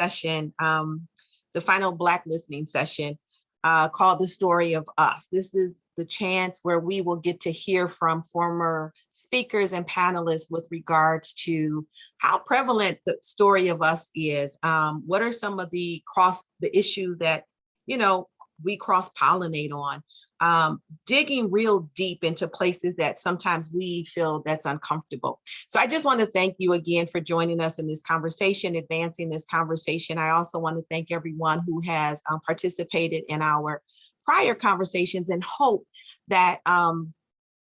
session, the final Black listening session called The Story of Us. This is the chance where we will get to hear from former speakers and panelists with regards to how prevalent the story of us is. What are some of the issues that, we cross-pollinate on, digging real deep into places that sometimes we feel that's uncomfortable. So I just want to thank you again for joining us in this conversation, advancing this conversation. I also want to thank everyone who has participated in our prior conversations and hope that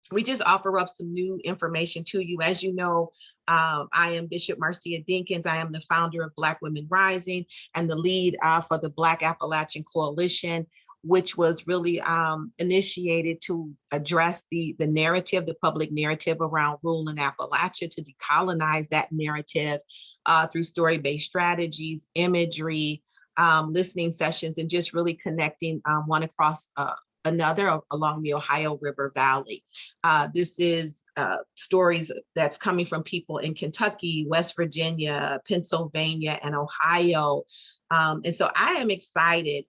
we just offer up some new information to you. As you know, I am Bishop Marcia Dinkins. I am the founder of Black Women Rising and the lead for the Black Appalachian Coalition, which was really initiated to address the narrative, the public narrative around rule in Appalachia, to decolonize that narrative through story-based strategies, imagery, listening sessions, and just really connecting one across another along the Ohio River Valley. This is stories that's coming from people in Kentucky, West Virginia, Pennsylvania, and Ohio. And so I am excited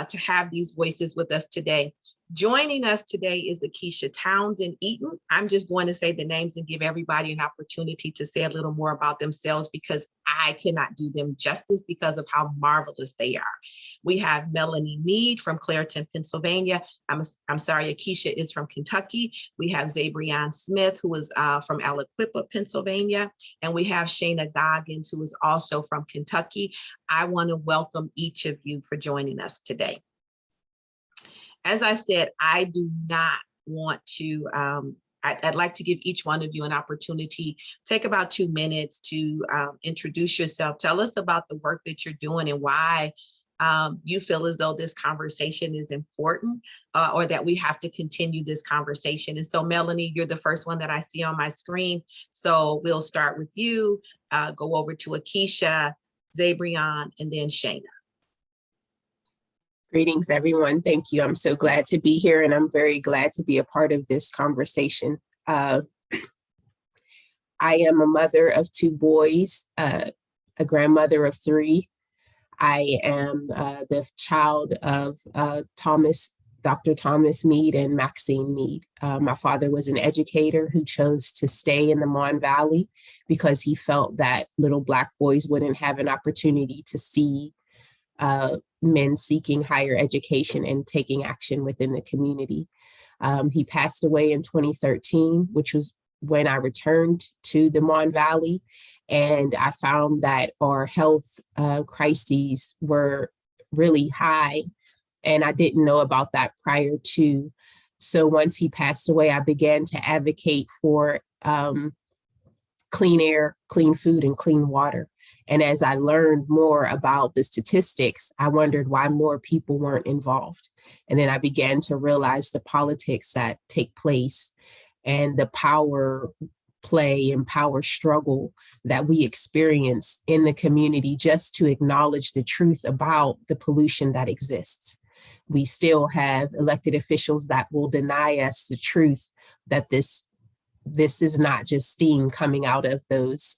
to have these voices with us today. Joining us today is Akisha Townsend Eaton. I'm just going to say the names and give everybody an opportunity to say a little more about themselves, because I cannot do them justice because of how marvelous they are. We have Melanie Meade from Clairton, Pennsylvania. I'm sorry, Akisha is from Kentucky. We have Zabriawn Smith, who is from Aliquippa, Pennsylvania. And we have Shayna Goggins, who is also from Kentucky. I want to welcome each of you for joining us today. As I said, I do not want to, I'd like to give each one of you an opportunity. Take about 2 minutes to introduce yourself. Tell us about the work that you're doing and why you feel as though this conversation is important or that we have to continue this conversation. And so Melanie, you're the first one that I see on my screen. So we'll start with you, go over to Akisha, Zabriawn, and then Shayna. Greetings, everyone. Thank you. I'm so glad to be here, and I'm very glad to be a part of this conversation. I am a mother of 2 boys, a grandmother of 3. I am the child of Dr. Thomas Meade and Maxine Meade. My father was an educator who chose to stay in the Mon Valley because he felt that little Black boys wouldn't have an opportunity to see men seeking higher education and taking action within the community. He passed away in 2013, which was when I returned to the Mon Valley, and I found that our health crises were really high, and I didn't know about that prior to. So once he passed away, I began to advocate for clean air, clean food, and clean water. And as I learned more about the statistics, I wondered why more people weren't involved. And then I began to realize the politics that take place and the power play and power struggle that we experience in the community just to acknowledge the truth about the pollution that exists. We still have elected officials that will deny us the truth that this is not just steam coming out of those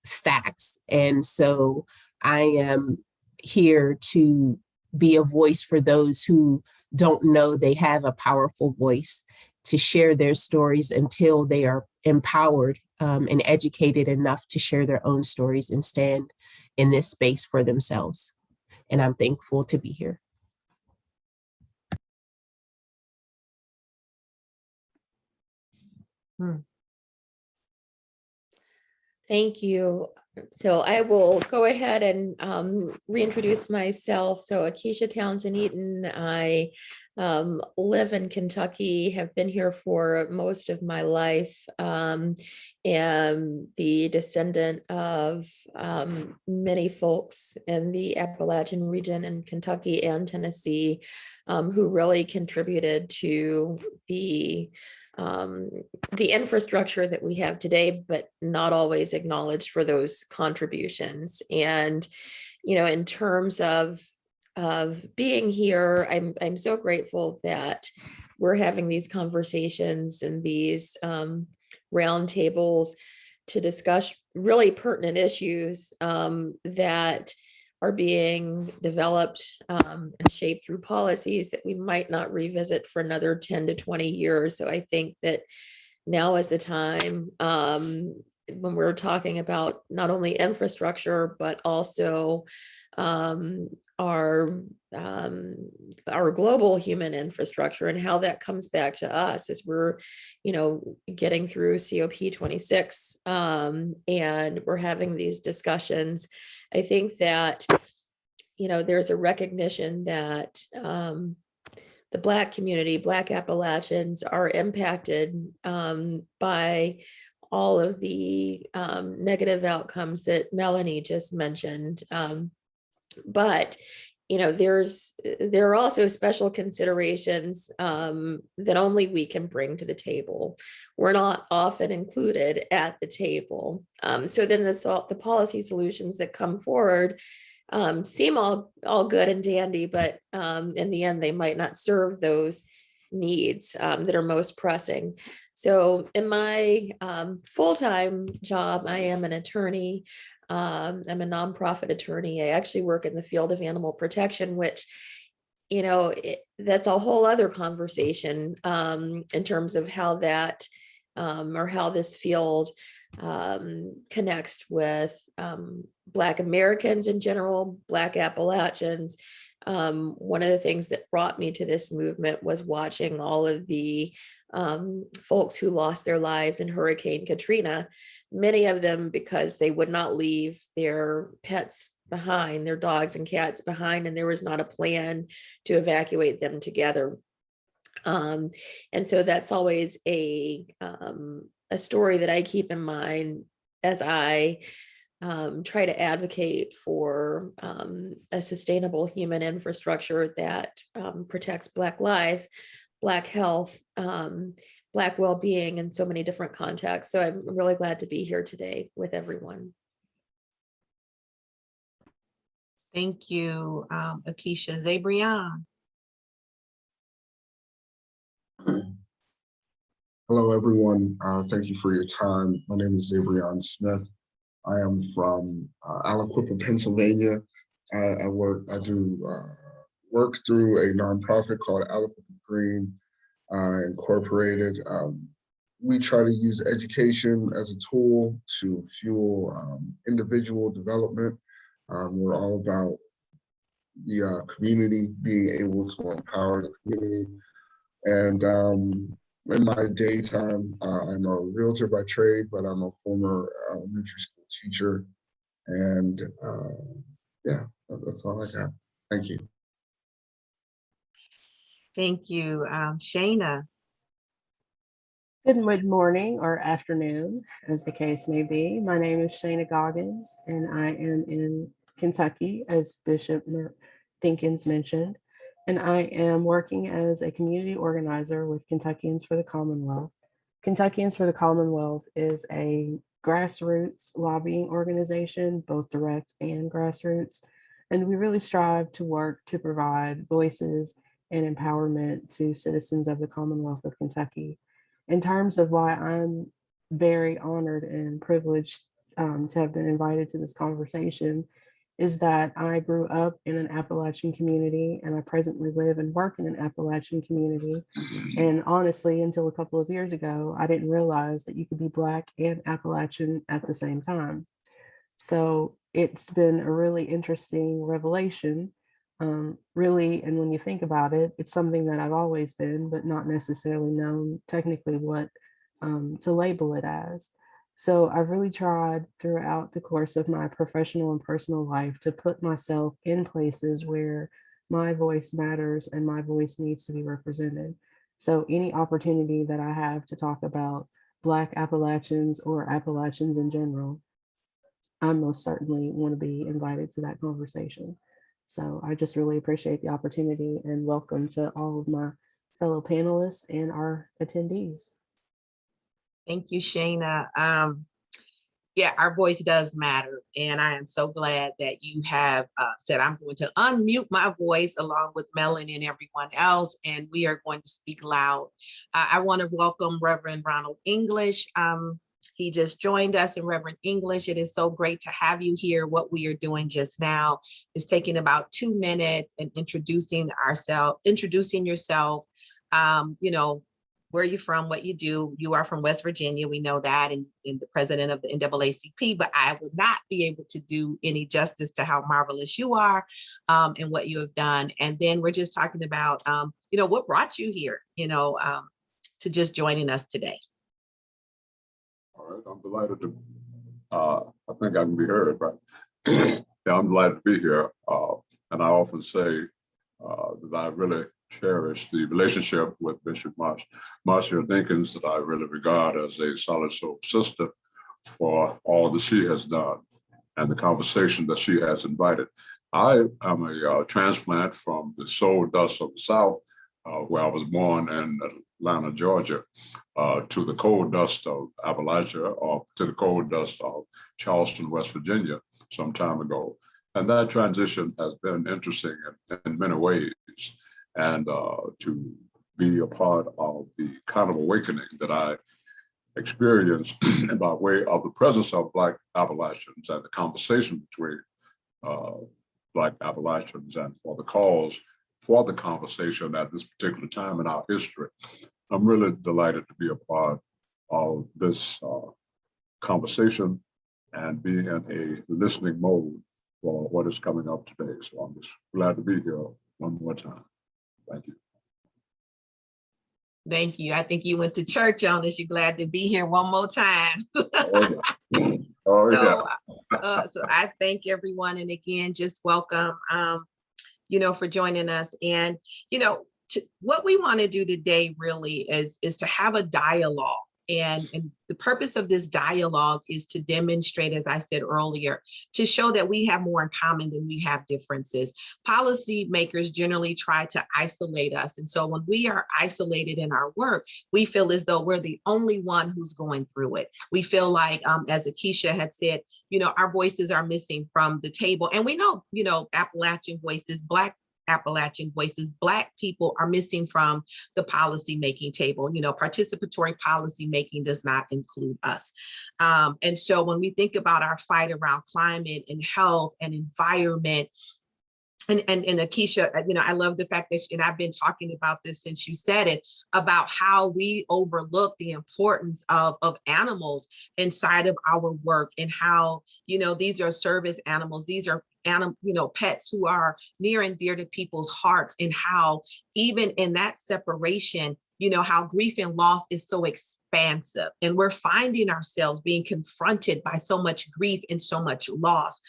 stacks. And so I am here to be a voice for those who don't know they have a powerful voice, to share their stories until they are empowered and educated enough to share their own stories and stand in this space for themselves. And I'm thankful to be here. Thank you. So I will go ahead and reintroduce myself. So Akisha Townsend Eaton, I live in Kentucky, have been here for most of my life, am the descendant of many folks in the Appalachian region in Kentucky and Tennessee who really contributed to the infrastructure that we have today, but not always acknowledged for those contributions. And, in terms of being here, I'm so grateful that we're having these conversations and these roundtables to discuss really pertinent issues that are being developed and shaped through policies that we might not revisit for another 10 to 20 years. So I think that now is the time when we're talking about not only infrastructure, but also our global human infrastructure and how that comes back to us as we're, getting through COP26 and we're having these discussions. I think that, there's a recognition that the Black community, Black Appalachians are impacted by all of the negative outcomes that Melanie just mentioned. But there are also special considerations that only we can bring to the table. We're not often included at the table. So then the policy solutions that come forward seem all good and dandy, but in the end, they might not serve those needs that are most pressing. So in my full-time job, I am an attorney. I'm a nonprofit attorney. I actually work in the field of animal protection, which, that's a whole other conversation in terms of how that or how this field connects with Black Americans in general, Black Appalachians. One of the things that brought me to this movement was watching all of the folks who lost their lives in Hurricane Katrina, many of them because they would not leave their pets behind, their dogs and cats behind, and there was not a plan to evacuate them together. And so that's always a story that I keep in mind as I try to advocate for a sustainable human infrastructure that protects Black lives, Black health, Black well-being in so many different contexts. So I'm really glad to be here today with everyone. Thank you, Akisha. Zabriawn. Hello, everyone. Thank you for your time. My name is Zabriawn Smith. I am from Aliquippa, Pennsylvania. I do work through a nonprofit called Aliquippa Green Incorporated. We try to use education as a tool to fuel individual development. We're all about the community being able to empower the community. And in my daytime, I'm a realtor by trade, but I'm a former elementary school teacher. And yeah, that's all I got. Thank you. Thank you, Shayna. Good mid-morning or afternoon, as the case may be. My name is Shayna Goggins, and I am in Kentucky, as Bishop Dinkins mentioned, and I am working as a community organizer with Kentuckians for the Commonwealth. Kentuckians for the Commonwealth is a grassroots lobbying organization, both direct and grassroots, and we really strive to work to provide voices and empowerment to citizens of the Commonwealth of Kentucky. In terms of why I'm very honored and privileged to have been invited to this conversation, is that I grew up in an Appalachian community and I presently live and work in an Appalachian community. And honestly, until a couple of years ago, I didn't realize that you could be Black and Appalachian at the same time. So it's been a really interesting revelation. Really, and when you think about it, it's something that I've always been, but not necessarily known technically what to label it as. So I've really tried throughout the course of my professional and personal life to put myself in places where my voice matters and my voice needs to be represented. So any opportunity that I have to talk about Black Appalachians or Appalachians in general, I most certainly want to be invited to that conversation. So I just really appreciate the opportunity and welcome to all of my fellow panelists and our attendees. Thank you, Shayna. Yeah, our voice does matter. And I am so glad that you have said, I'm going to unmute my voice along with Melanie and everyone else, and we are going to speak loud. I want to welcome Reverend Ronald English. He just joined us in Reverend English. It is so great to have you here. What we are doing just now is taking about 2 minutes and introducing yourself. You know, where are you from, what you do. You are from West Virginia, we know that, and the president of the NAACP, but I would not be able to do any justice to how marvelous you are and what you have done. And then we're just talking about, you know, what brought you here, you know, to just joining us today. All right, I'm delighted to, I think I can be heard, right? Yeah, I'm delighted to be here. And I often say that I really cherish the relationship with Bishop Marcia Dinkins, that I really regard as a solid soul sister for all that she has done and the conversation that she has invited. I am a transplant from the soul dust of the South, where I was born in Atlanta, Georgia, to the coal dust of Appalachia, or to the coal dust of Charleston, West Virginia, some time ago. And that transition has been interesting in many ways. And to be a part of the kind of awakening that I experienced by way of the presence of Black Appalachians and the conversation between Black Appalachians, and for the cause for the conversation at this particular time in our history. I'm really delighted to be a part of this conversation and be in a listening mode for what is coming up today. So I'm just glad to be here one more time. Thank you. Thank you. I think you went to church on this. You're glad to be here one more time. Oh, yeah. Oh, yeah. So I thank everyone. And again, just welcome, you know, for joining us. And, you know, what we want to do today really is to have a dialogue. And the purpose of this dialogue is to demonstrate, as I said earlier, to show that we have more in common than we have differences. Policy makers generally try to isolate us. And so when we are isolated in our work, we feel as though we're the only one who's going through it. We feel like, as Akisha had said, you know, our voices are missing from the table. And we know, you know, Appalachian voices, Black Appalachian voices, Black people are missing from the policy making table. You know, participatory policy making does not include us. And so when we think about our fight around climate and health and environment, and Akisha, you know, I love the fact that, and I've been talking about this since you said it, about how we overlook the importance of animals inside of our work, and how, you know, these are service animals. These are pets who are near and dear to people's hearts, and how even in that separation, you know, how grief and loss is so expansive, and we're finding ourselves being confronted by so much grief and so much loss,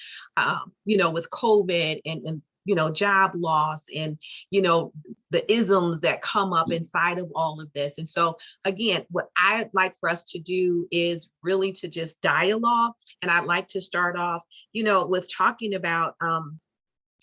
you know, with COVID and you know, job loss, and, you know, the isms that come up inside of all of this. And so again, what I'd like for us to do is really to just dialogue. And I'd like to start off, you know, with talking about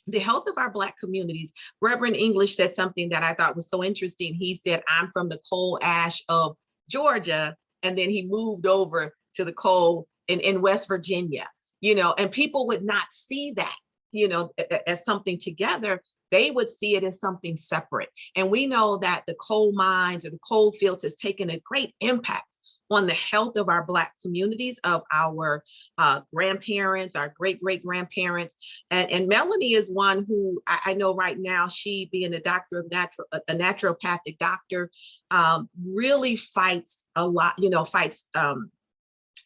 the health of our Black communities. Reverend English said something that I thought was so interesting. He said, I'm from the coal ash of Georgia. And then he moved over to the coal in West Virginia, you know, and people would not see that, you know, as something together. They would see it as something separate. And we know that the coal mines or the coal fields has taken a great impact on the health of our Black communities, of our grandparents, our great-great-grandparents. And Melanie is one who I know right now, she being a doctor of a naturopathic doctor, really fights a lot, you know, fights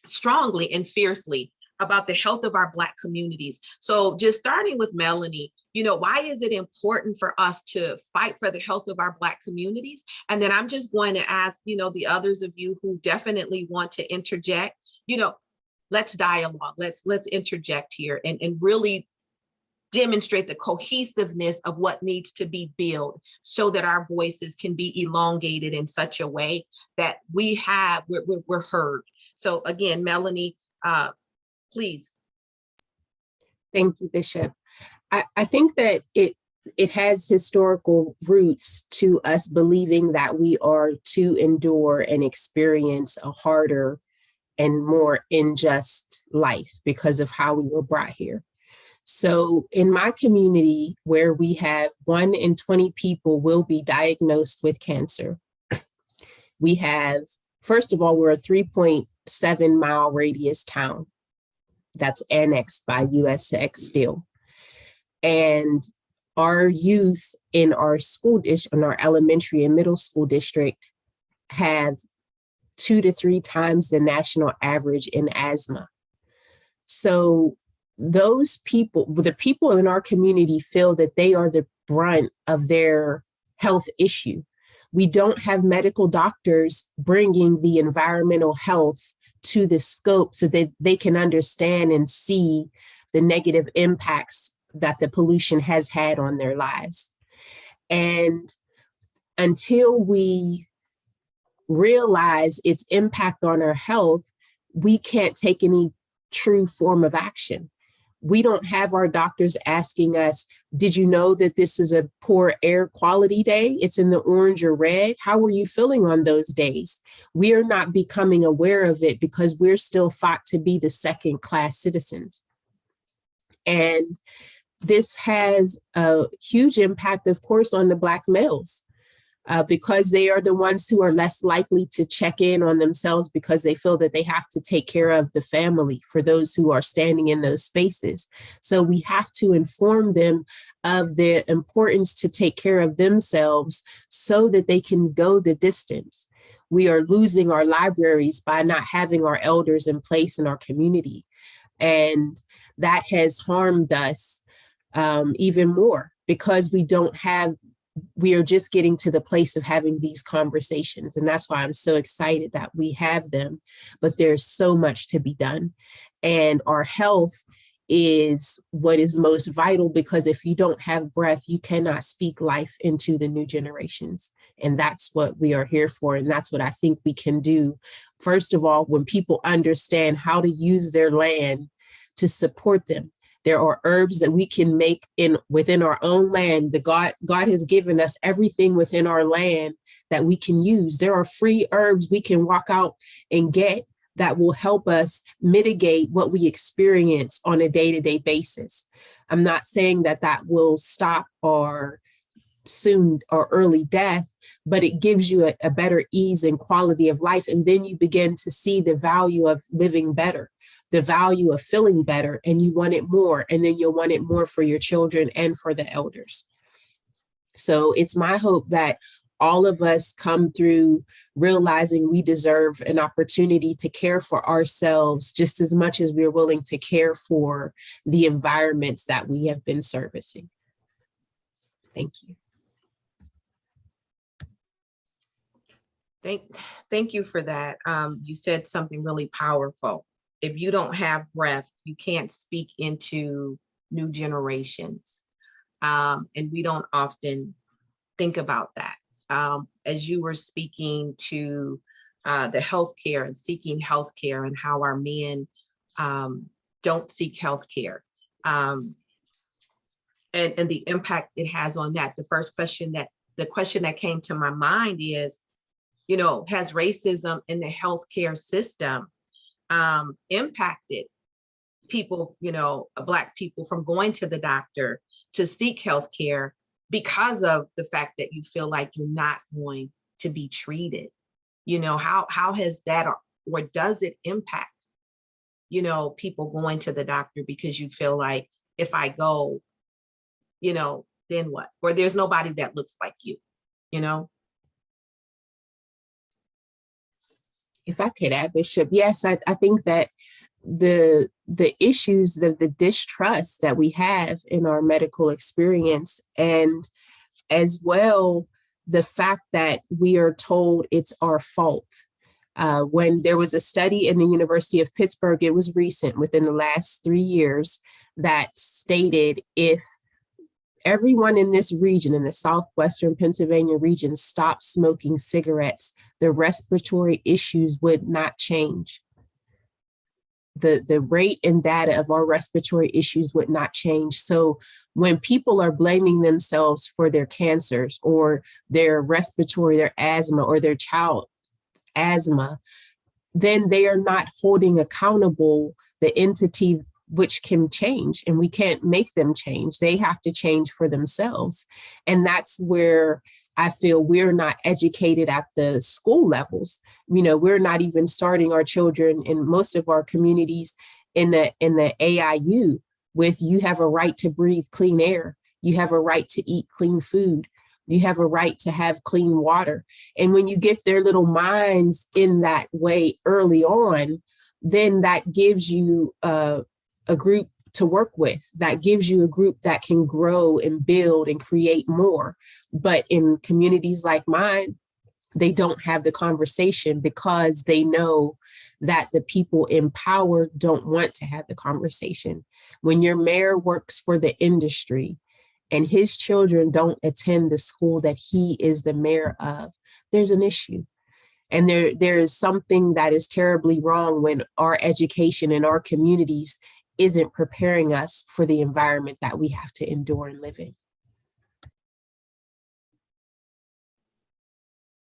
strongly and fiercely about the health of our Black communities. So just starting with Melanie, you know, why is it important for us to fight for the health of our Black communities? And then I'm just going to ask, you know, the others of you who definitely want to interject, you know, let's dialogue, let's interject here and really demonstrate the cohesiveness of what needs to be built so that our voices can be elongated in such a way that we're heard. So again, Melanie, please. Thank you, Bishop. I think that it has historical roots to us believing that we are to endure and experience a harder and more unjust life because of how we were brought here. So in my community, where we have 1 in 20 people will be diagnosed with cancer, we have, first of all, we're a 3.6 7-mile radius town that's annexed by USX Steel. And our youth in our school district, in our elementary and middle school district, have 2 to 3 times the national average in asthma. So those people, the people in our community feel that they are the brunt of their health issue. We don't have medical doctors bringing the environmental health to the scope so that they can understand and see the negative impacts that the pollution has had on their lives. And until we realize its impact on our health, we can't take any true form of action. We don't have our doctors asking us, did you know that this is a poor air quality day? It's in the orange or red. How are you feeling on those days? We are not becoming aware of it because we're still thought to be the second-class citizens. And this has a huge impact, of course, on the Black males. Because they are the ones who are less likely to check in on themselves because they feel that they have to take care of the family for those who are standing in those spaces. So we have to inform them of the importance to take care of themselves so that they can go the distance. We are losing our libraries by not having our elders in place in our community. And that has harmed us even more because we are just getting to the place of having these conversations. And that's why I'm so excited that we have them, but there's so much to be done. And our health is what is most vital, because if you don't have breath, you cannot speak life into the new generations. And that's what we are here for. And that's what I think we can do. First of all, when people understand how to use their land to support them. There are herbs that we can make within our own land. God has given us everything within our land that we can use. There are free herbs we can walk out and get that will help us mitigate what we experience on a day-to-day basis. I'm not saying that will stop our soon or early death, but it gives you a better ease and quality of life. And then you begin to see the value of living better, the value of feeling better, and you want it more. And then you'll want it more for your children and for the elders. So it's my hope that all of us come through realizing we deserve an opportunity to care for ourselves just as much as we're willing to care for the environments that we have been servicing. Thank you. Thank you for that. You said something really powerful. If you don't have breath, you can't speak into new generations. And we don't often think about that. As you were speaking to the healthcare and seeking healthcare and how our men don't seek healthcare, and the impact it has on that. The question that came to my mind is, has racism in the healthcare system impacted people, Black people, from going to the doctor to seek healthcare because of the fact that you feel like you're not going to be treated? How has that, or does it impact, people going to the doctor because you feel like if I go, then what? Or there's nobody that looks like you, If I could add, Bishop, yes, I think that the issues of the distrust that we have in our medical experience, and as well, the fact that we are told it's our fault. When there was a study in the University of Pittsburgh, it was recent, within the last 3 years, that stated if everyone in this region, in the Southwestern Pennsylvania region, stopped smoking cigarettes, the respiratory issues would not change. The rate and data of our respiratory issues would not change. So when people are blaming themselves for their cancers or their respiratory, their asthma, or their child asthma, then they are not holding accountable the entity which can change, and we can't make them change. They have to change for themselves. And that's where I feel we're not educated at the school levels. We're not even starting our children in most of our communities in the AIU with, you have a right to breathe clean air. You have a right to eat clean food. You have a right to have clean water. And when you get their little minds in that way early on, then that gives you a group to work with. That gives you a group that can grow and build and create more. But in communities like mine, they don't have the conversation because they know that the people in power don't want to have the conversation. When your mayor works for the industry and his children don't attend the school that he is the mayor of, there's an issue. And there is something that is terribly wrong when our education in our communities isn't preparing us for the environment that we have to endure and live in.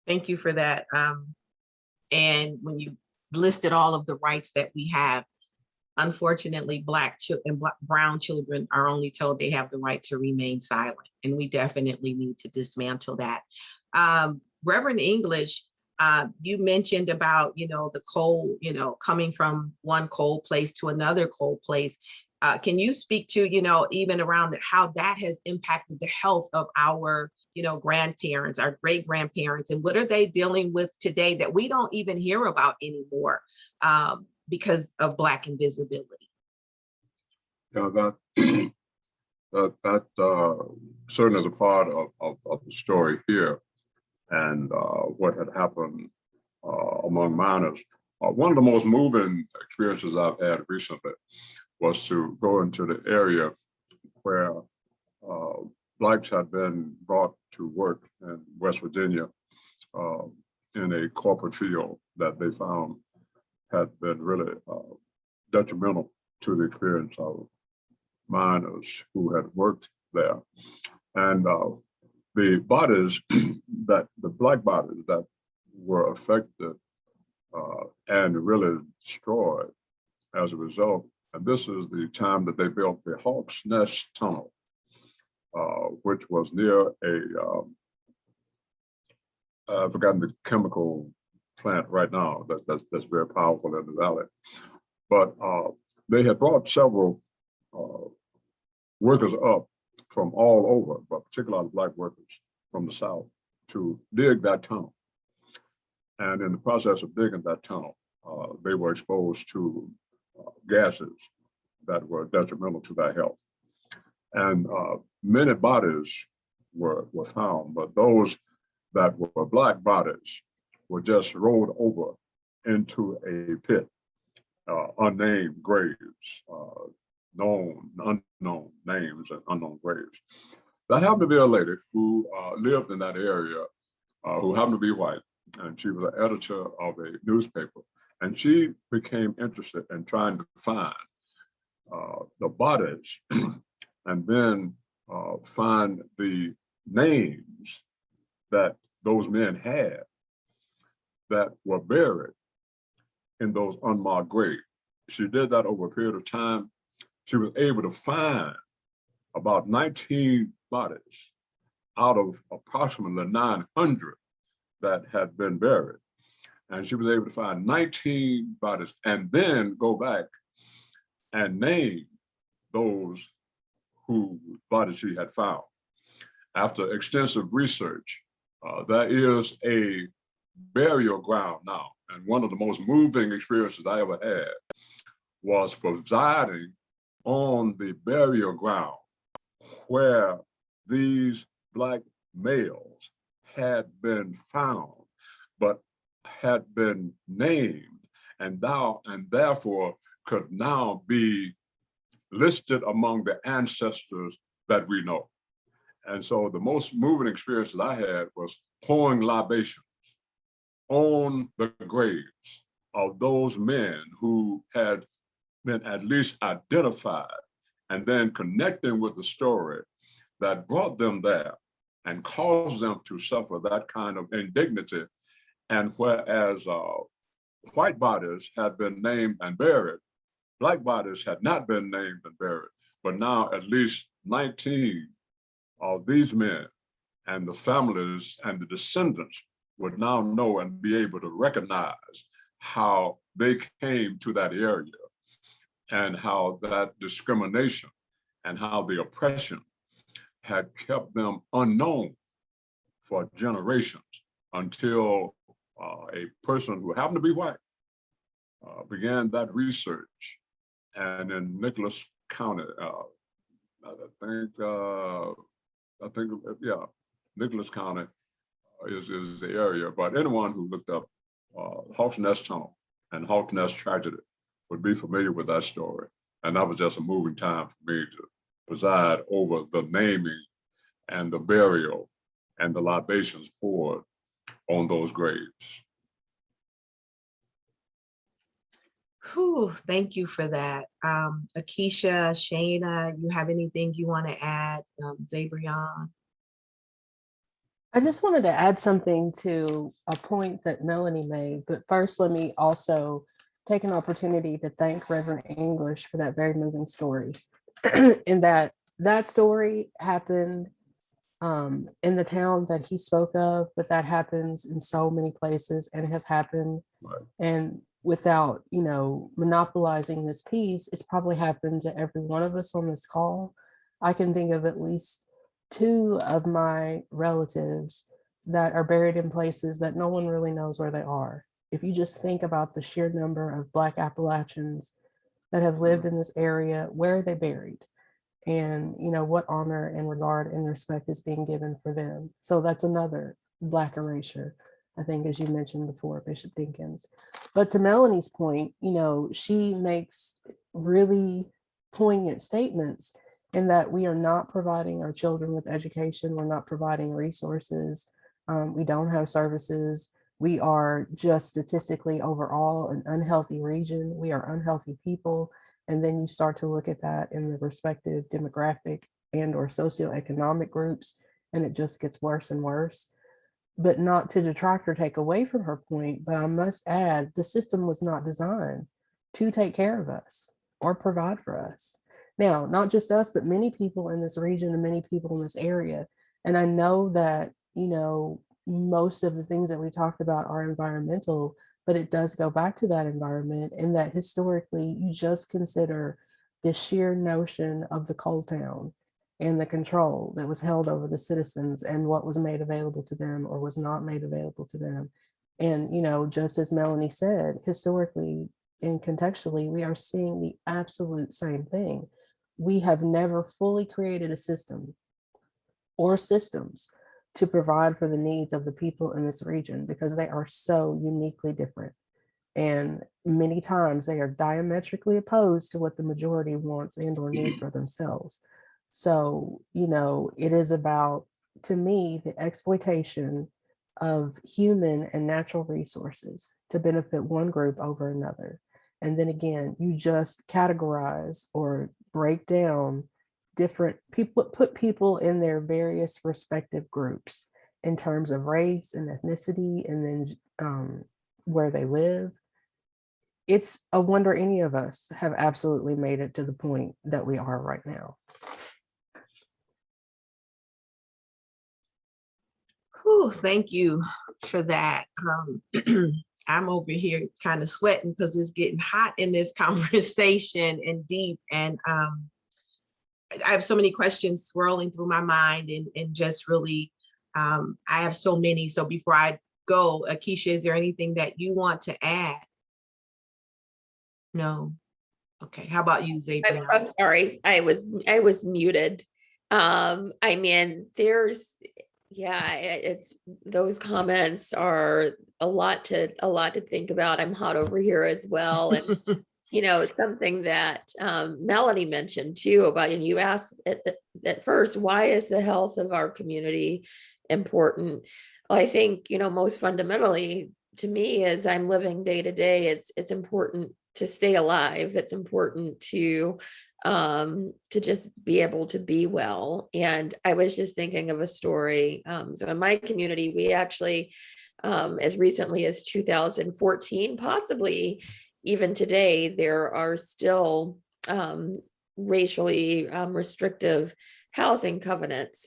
Thank you for that. And when you listed all of the rights that we have, unfortunately, Black and brown children are only told they have the right to remain silent. And we definitely need to dismantle that. Reverend English, you mentioned about, the coal, coming from one coal place to another coal place. Can you speak to, even around how that has impacted the health of our, grandparents, our great grandparents, and what are they dealing with today that we don't even hear about anymore because of Black invisibility? Yeah, that certainly is a part of the story here, and what had happened among minors. One of the most moving experiences I've had recently was to go into the area where Blacks had been brought to work in West Virginia in a corporate field that they found had been really detrimental to the experience of miners who had worked there. And the bodies the Black bodies that were affected and really destroyed as a result. And this is the time that they built the Hawk's Nest Tunnel, which was near I've forgotten the chemical plant right now that's very powerful in the valley. But they had brought several workers up from all over, but particularly Black workers from the South, to dig that tunnel. And in the process of digging that tunnel, they were exposed to gases that were detrimental to their health. And many bodies were found, but those that were Black bodies were just rolled over into a pit, unnamed graves, known, unknown names and unknown graves. That happened to be a lady who lived in that area, who happened to be white, and she was an editor of a newspaper. And she became interested in trying to find the bodies and then find the names that those men had that were buried in those unmarked graves. She did that over a period of time. She was able to find about 19 bodies out of approximately 900 that had been buried. And she was able to find 19 bodies and then go back and name those whose bodies she had found. After extensive research, there is a burial ground now. And one of the most moving experiences I ever had was presiding on the burial ground where these Black males had been found, but had been named and therefore could now be listed among the ancestors that we know. And so the most moving experience that I had was pouring libations on the graves of those men who had been at least identified, and then connecting with the story that brought them there and caused them to suffer that kind of indignity. And whereas white bodies had been named and buried, Black bodies had not been named and buried, but now at least 19 of these men and the families and the descendants would now know and be able to recognize how they came to that area and how that discrimination and how the oppression had kept them unknown for generations until a person who happened to be white began that research. And in Nicholas County, Nicholas County is the area, but anyone who looked up Hawks Nest Tunnel and Hawks Nest tragedy would be familiar with that story. And that was just a moving time for me to preside over the naming and the burial and the libations poured on those graves. Whew, thank you for that. Akisha, Shayna, you have anything you want to add? Zabriawn? I just wanted to add something to a point that Melanie made, but first let me also take an opportunity to thank Reverend English for that very moving story. In that story happened in the town that he spoke of, but that happens in so many places and has happened. Right. And without, monopolizing this piece, it's probably happened to every one of us on this call. I can think of at least 2 of my relatives that are buried in places that no one really knows where they are. If you just think about the sheer number of Black Appalachians that have lived in this area, where are they buried? And, what honor and regard and respect is being given for them. So that's another Black erasure, I think, as you mentioned before, Bishop Dinkins. But to Melanie's point, she makes really poignant statements in that we are not providing our children with education. We're not providing resources. We don't have services. We are just statistically overall an unhealthy region. We are unhealthy people. And then you start to look at that in the respective demographic and or socioeconomic groups, and it just gets worse and worse. But not to detract or take away from her point, but I must add, the system was not designed to take care of us or provide for us. Now, not just us, but many people in this region and many people in this area. And I know that, most of the things that we talked about are environmental, but it does go back to that environment, in that historically, you just consider the sheer notion of the coal town and the control that was held over the citizens and what was made available to them or was not made available to them. And, just as Melanie said, historically and contextually, we are seeing the absolute same thing. We have never fully created a system or systems to provide for the needs of the people in this region, because they are so uniquely different. And many times they are diametrically opposed to what the majority wants and or needs for themselves. So, it is about, to me, the exploitation of human and natural resources to benefit one group over another. And then again, you just categorize or break down different people, put people in their various respective groups in terms of race and ethnicity, and then where they live. It's a wonder any of us have absolutely made it to the point that we are right now. Whew, thank you for that. I'm over here kind of sweating because it's getting hot in this conversation and deep. And I have so many questions swirling through my mind, and just really, I have so many. So before I go, Akisha, is there anything that you want to add? No. Okay. How about you, Zabriawn? I'm sorry, I was muted. It's, those comments are a lot to think about. I'm hot over here as well. And something that Melanie mentioned too about, and you asked at first, why is the health of our community important? Well, I think, most fundamentally to me, as I'm living day to day, it's important to stay alive. It's important to just be able to be well. And I was just thinking of a story. So in my community, we actually, as recently as 2014, possibly even today, there are still racially restrictive housing covenants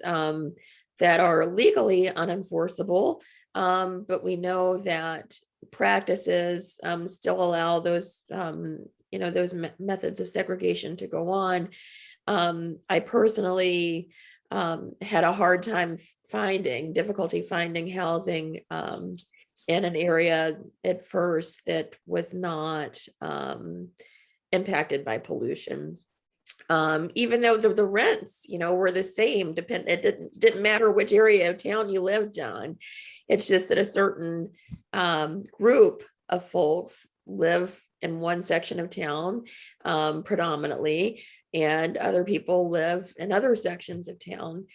that are legally unenforceable, but we know that practices still allow those, those methods of segregation to go on. I personally had a hard time difficulty finding housing in an area at first that was not impacted by pollution. Even though the rents, were the same, it didn't matter which area of town you lived on. It's just that a certain group of folks live in one section of town predominantly, and other people live in other sections of town.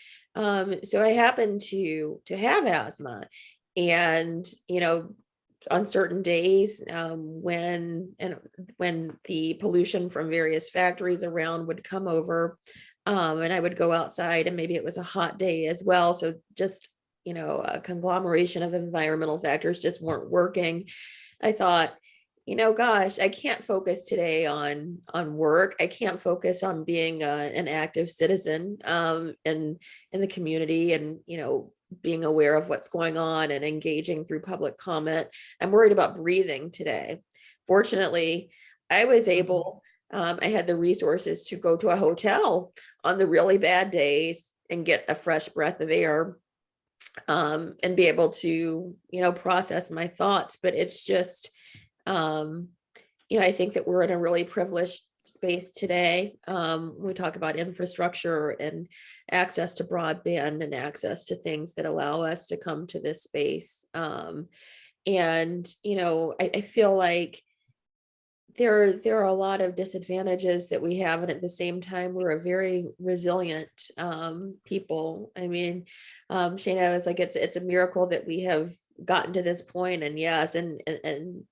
So I happen to have asthma, and on certain days when the pollution from various factories around would come over, and I would go outside, and maybe it was a hot day as well, so just a conglomeration of environmental factors just weren't working. I thought, gosh, I can't focus today on work. I can't focus on being an active citizen in the community, and being aware of what's going on and engaging through public comment. I'm worried about breathing today. Fortunately, I was able, I had the resources to go to a hotel on the really bad days and get a fresh breath of air, and be able to, process my thoughts. But it's just, I think that we're in a really privileged space today. We talk about infrastructure and access to broadband and access to things that allow us to come to this space. And, I feel like there are a lot of disadvantages that we have, and at the same time, we're a very resilient people. I mean, Shayna was like, it's a miracle that we have gotten to this point, and yes, and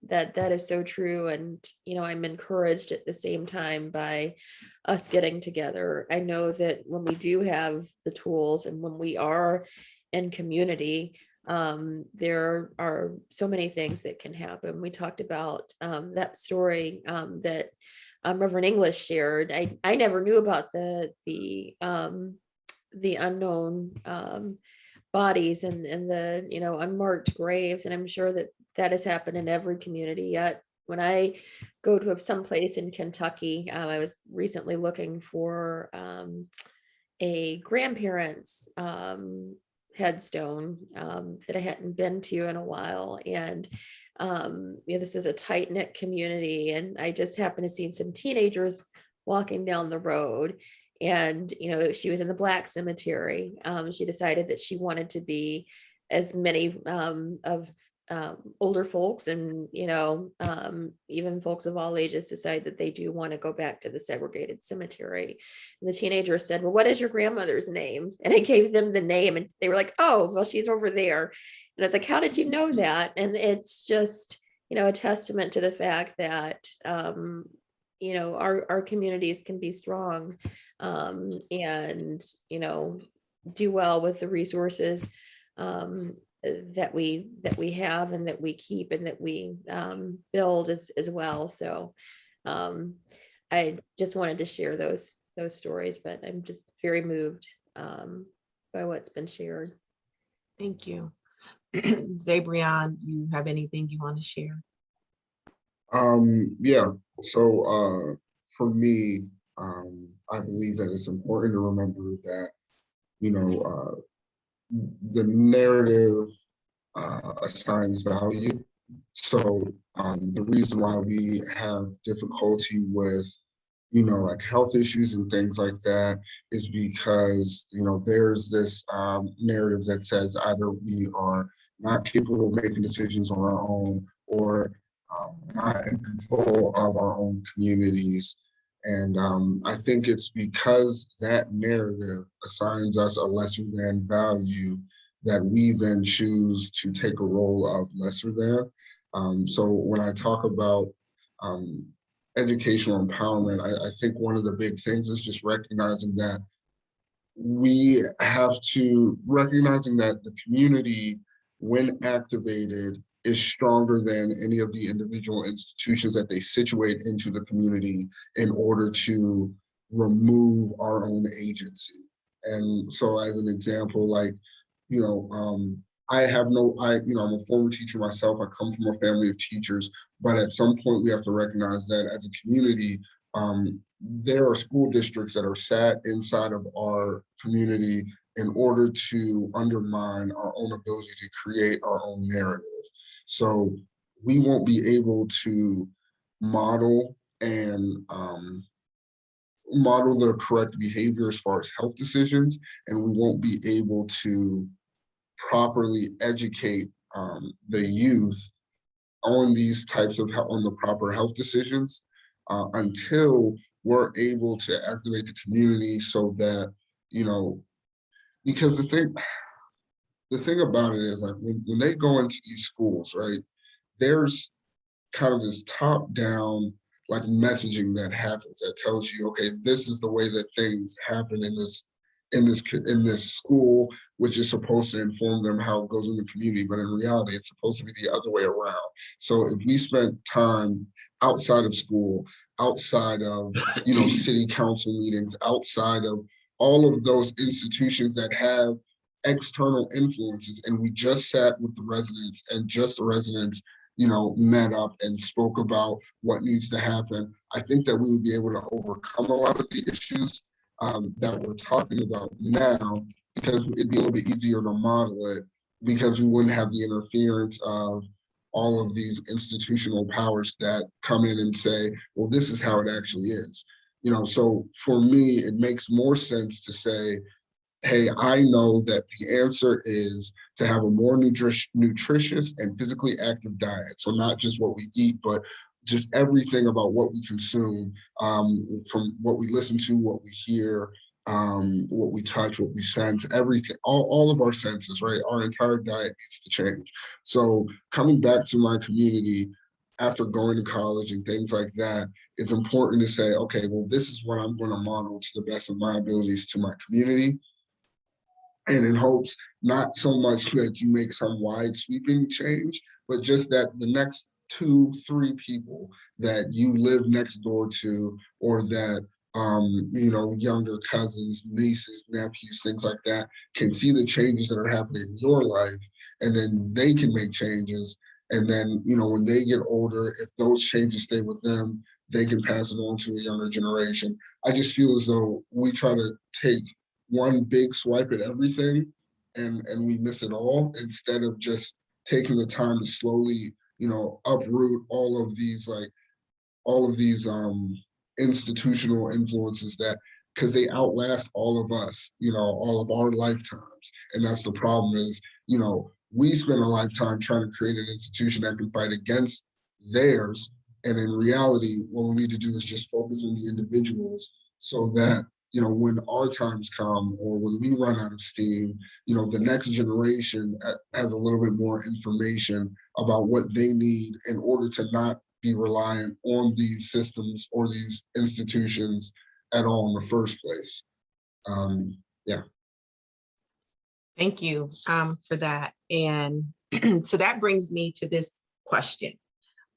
that is so true. And I'm encouraged at the same time by us getting together. I know that when we do have the tools, and when we are in community, there are so many things that can happen. We talked about that story that Reverend English shared. I never knew about the unknown bodies and the unmarked graves, and I'm sure that has happened in every community. Yet when I go to some place in Kentucky, I was recently looking for a grandparents headstone that I hadn't been to in a while, and this is a tight-knit community, and I just happened to see some teenagers walking down the road. And, she was in the Black cemetery. She decided that she wanted to be as many of older folks, and, even folks of all ages decide that they do want to go back to the segregated cemetery. And the teenager said, well, what is your grandmother's name? And I gave them the name, and they were like, oh, well, she's over there. And I was like, how did you know that? And it's just, a testament to the fact that, our communities can be strong, and do well with the resources that we have, and that we keep, and that we build as well. So I just wanted to share those stories, but I'm just very moved by what's been shared. Thank you. Zabriawn, you have anything you want to share? Yeah, so for me, I believe that it's important to remember that, the narrative assigns value. So the reason why we have difficulty with, like health issues and things like that is because, there's this narrative that says either we are not capable of making decisions on our own, or not in control of our own communities. And I think it's because that narrative assigns us a lesser than value that we then choose to take a role of lesser than. So when I talk about educational empowerment, I think one of the big things is just recognizing that the community, when activated, is stronger than any of the individual institutions that they situate into the community in order to remove our own agency. And so as an example, like I have no, I'm a former teacher myself. I come from a family of teachers, but at some point we have to recognize that as a community, there are school districts that are sat inside of our community in order to undermine our own ability to create our own narrative. So we won't be able to model and model the correct behavior as far as health decisions, and we won't be able to properly educate the youth on these types of on the proper health decisions until we're able to activate the community, so that, because the thing about it is, like, when they go into these schools, right, there's kind of this top down like messaging that happens that tells you, okay, this is the way that things happen in this school, which is supposed to inform them how it goes in the community. But in reality, it's supposed to be the other way around. So if we spent time outside of school, outside of, city council meetings, outside of all of those institutions that have external influences, and we just sat with the residents, and just the residents met up and spoke about what needs to happen, I think that we would be able to overcome a lot of the issues that we're talking about now, because it'd be a little bit easier to model it, because we wouldn't have the interference of all of these institutional powers that come in and say, well, this is how it actually is. So for me, it makes more sense to say, hey, I know that the answer is to have a more nutritious and physically active diet. So not just what we eat, but just everything about what we consume, from what we listen to, what we hear, what we touch, what we sense, everything, all of our senses, right? Our entire diet needs to change. So coming back to my community after going to college and things like that, it's important to say, okay, well, this is what I'm going to model to the best of my abilities to my community. And in hopes, not so much that you make some wide sweeping change, but just that the next 2-3 people that you live next door to, or that, younger cousins, nieces, nephews, things like that, can see the changes that are happening in your life, and then they can make changes. And then, when they get older, if those changes stay with them, they can pass it on to a younger generation. I just feel as though we try to take one big swipe at everything and we miss it all, instead of just taking the time to slowly, uproot all of these institutional influences, that because they outlast all of us, all of our lifetimes. And that's the problem is, we spend a lifetime trying to create an institution that can fight against theirs. And in reality, what we need to do is just focus on the individuals, so that, when our times come, or when we run out of steam, the next generation has a little bit more information about what they need in order to not be reliant on these systems or these institutions at all in the first place. Yeah. Thank you for that. And so that brings me to this question.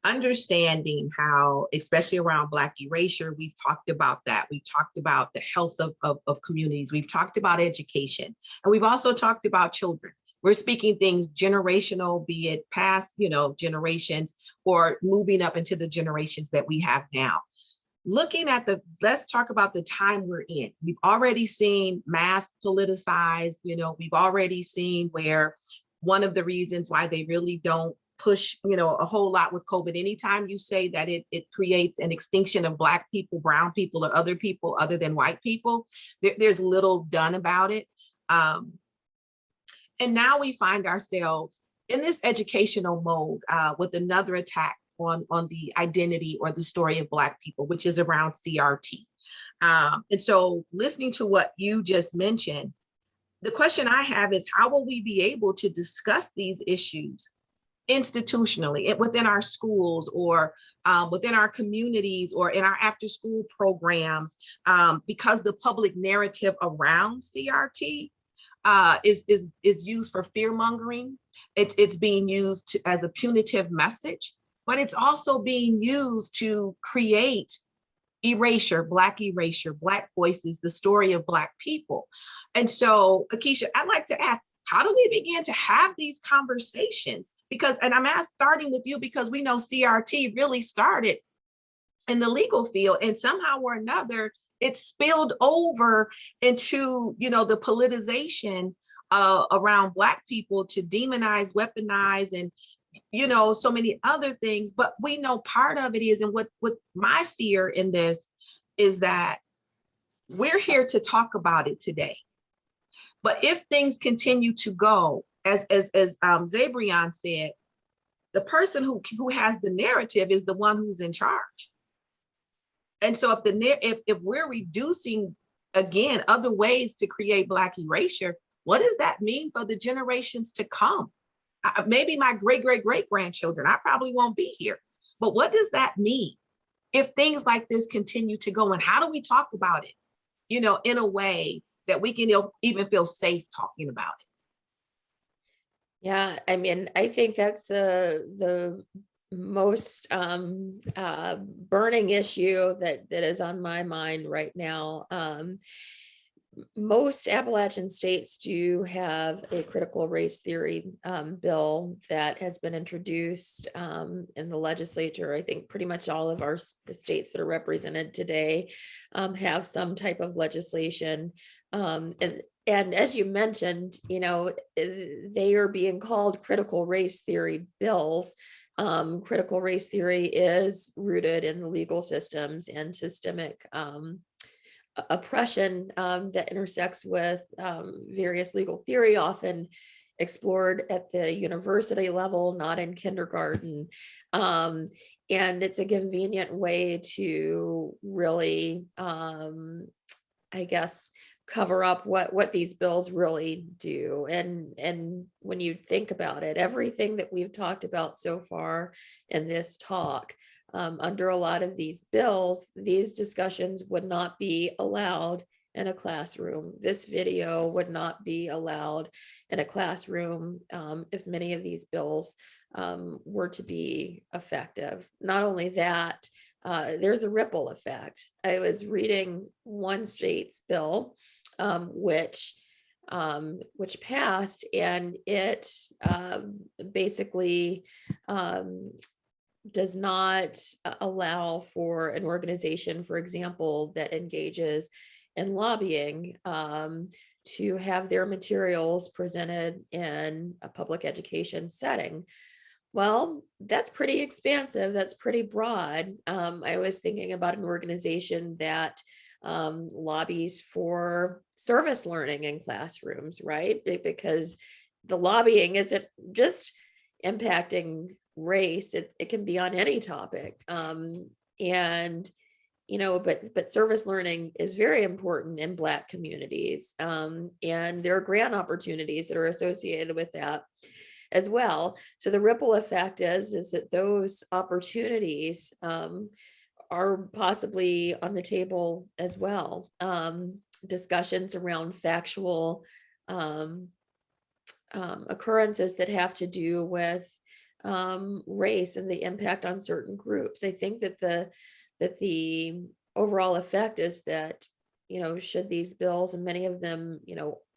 Understanding how, especially around Black erasure, we've talked about that. We've talked about the health of communities. We've talked about education, and we've also talked about children. We're speaking things generational, be it past, generations, or moving up into the generations that we have now. Looking at let's talk about the time we're in. We've already seen mass politicized, we've already seen where one of the reasons why they really don't push, a whole lot with COVID. Anytime you say that it creates an extinction of Black people, brown people, or other people other than white people, there's little done about it. And now we find ourselves in this educational mode with another attack on the identity or the story of Black people, which is around CRT. And so listening to what you just mentioned, the question I have is, how will we be able to discuss these issues institutionally within our schools, or within our communities, or in our after school programs, because the public narrative around CRT is used for fear mongering. It's being used as a punitive message, but it's also being used to create erasure, Black voices, the story of Black people. And so, Akisha, I'd like to ask, how do we begin to have these conversations? Because, and I'm starting with you because we know CRT really started in the legal field, and somehow or another, it spilled over into, the politicization around Black people to demonize, weaponize, and so many other things. But we know part of it is, and what my fear in this is that we're here to talk about it today. But if things continue to go, as Zabriawn said, the person who has the narrative is the one who's in charge. And so if we're reducing, again, other ways to create Black erasure, what does that mean for the generations to come? Maybe my great-great-great-grandchildren, I probably won't be here. But what does that mean if things like this continue to go? And how do we talk about it, in a way that we can even feel safe talking about it? Yeah, I mean, I think that's the most burning issue that is on my mind right now. Most Appalachian states do have a critical race theory bill that has been introduced in the legislature. I think pretty much all of the states that are represented today have some type of legislation. And as you mentioned, they are being called critical race theory bills. Critical race theory is rooted in the legal systems and systemic oppression that intersects with various legal theory, often explored at the university level, not in kindergarten. And it's a convenient way to really, I guess, cover up what these bills really do. And when you think about it, everything that we've talked about so far in this talk, under a lot of these bills, these discussions would not be allowed in a classroom. This video would not be allowed in a classroom if many of these bills were to be effective. Not only that, there's a ripple effect. I was reading one state's bill, which passed, and it basically does not allow for an organization, for example, that engages in lobbying to have their materials presented in a public education setting. Well, that's pretty expansive. That's pretty broad. I was thinking about an organization that lobbies for service learning in classrooms, right? Because the lobbying isn't just impacting race, it can be on any topic. But service learning is very important in Black communities. And there are grant opportunities that are associated with that as well. So the ripple effect is that those opportunities are possibly on the table as well. Discussions around factual occurrences that have to do with race and the impact on certain groups. I think that the overall effect is that, should these bills, and many of them,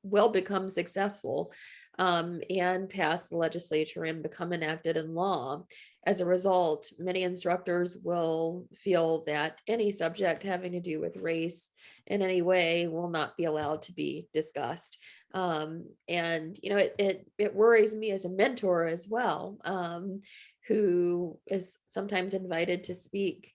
will become successful and pass the legislature and become enacted in law. As a result, many instructors will feel that any subject having to do with race in any way will not be allowed to be discussed. It worries me as a mentor as well, who is sometimes invited to speak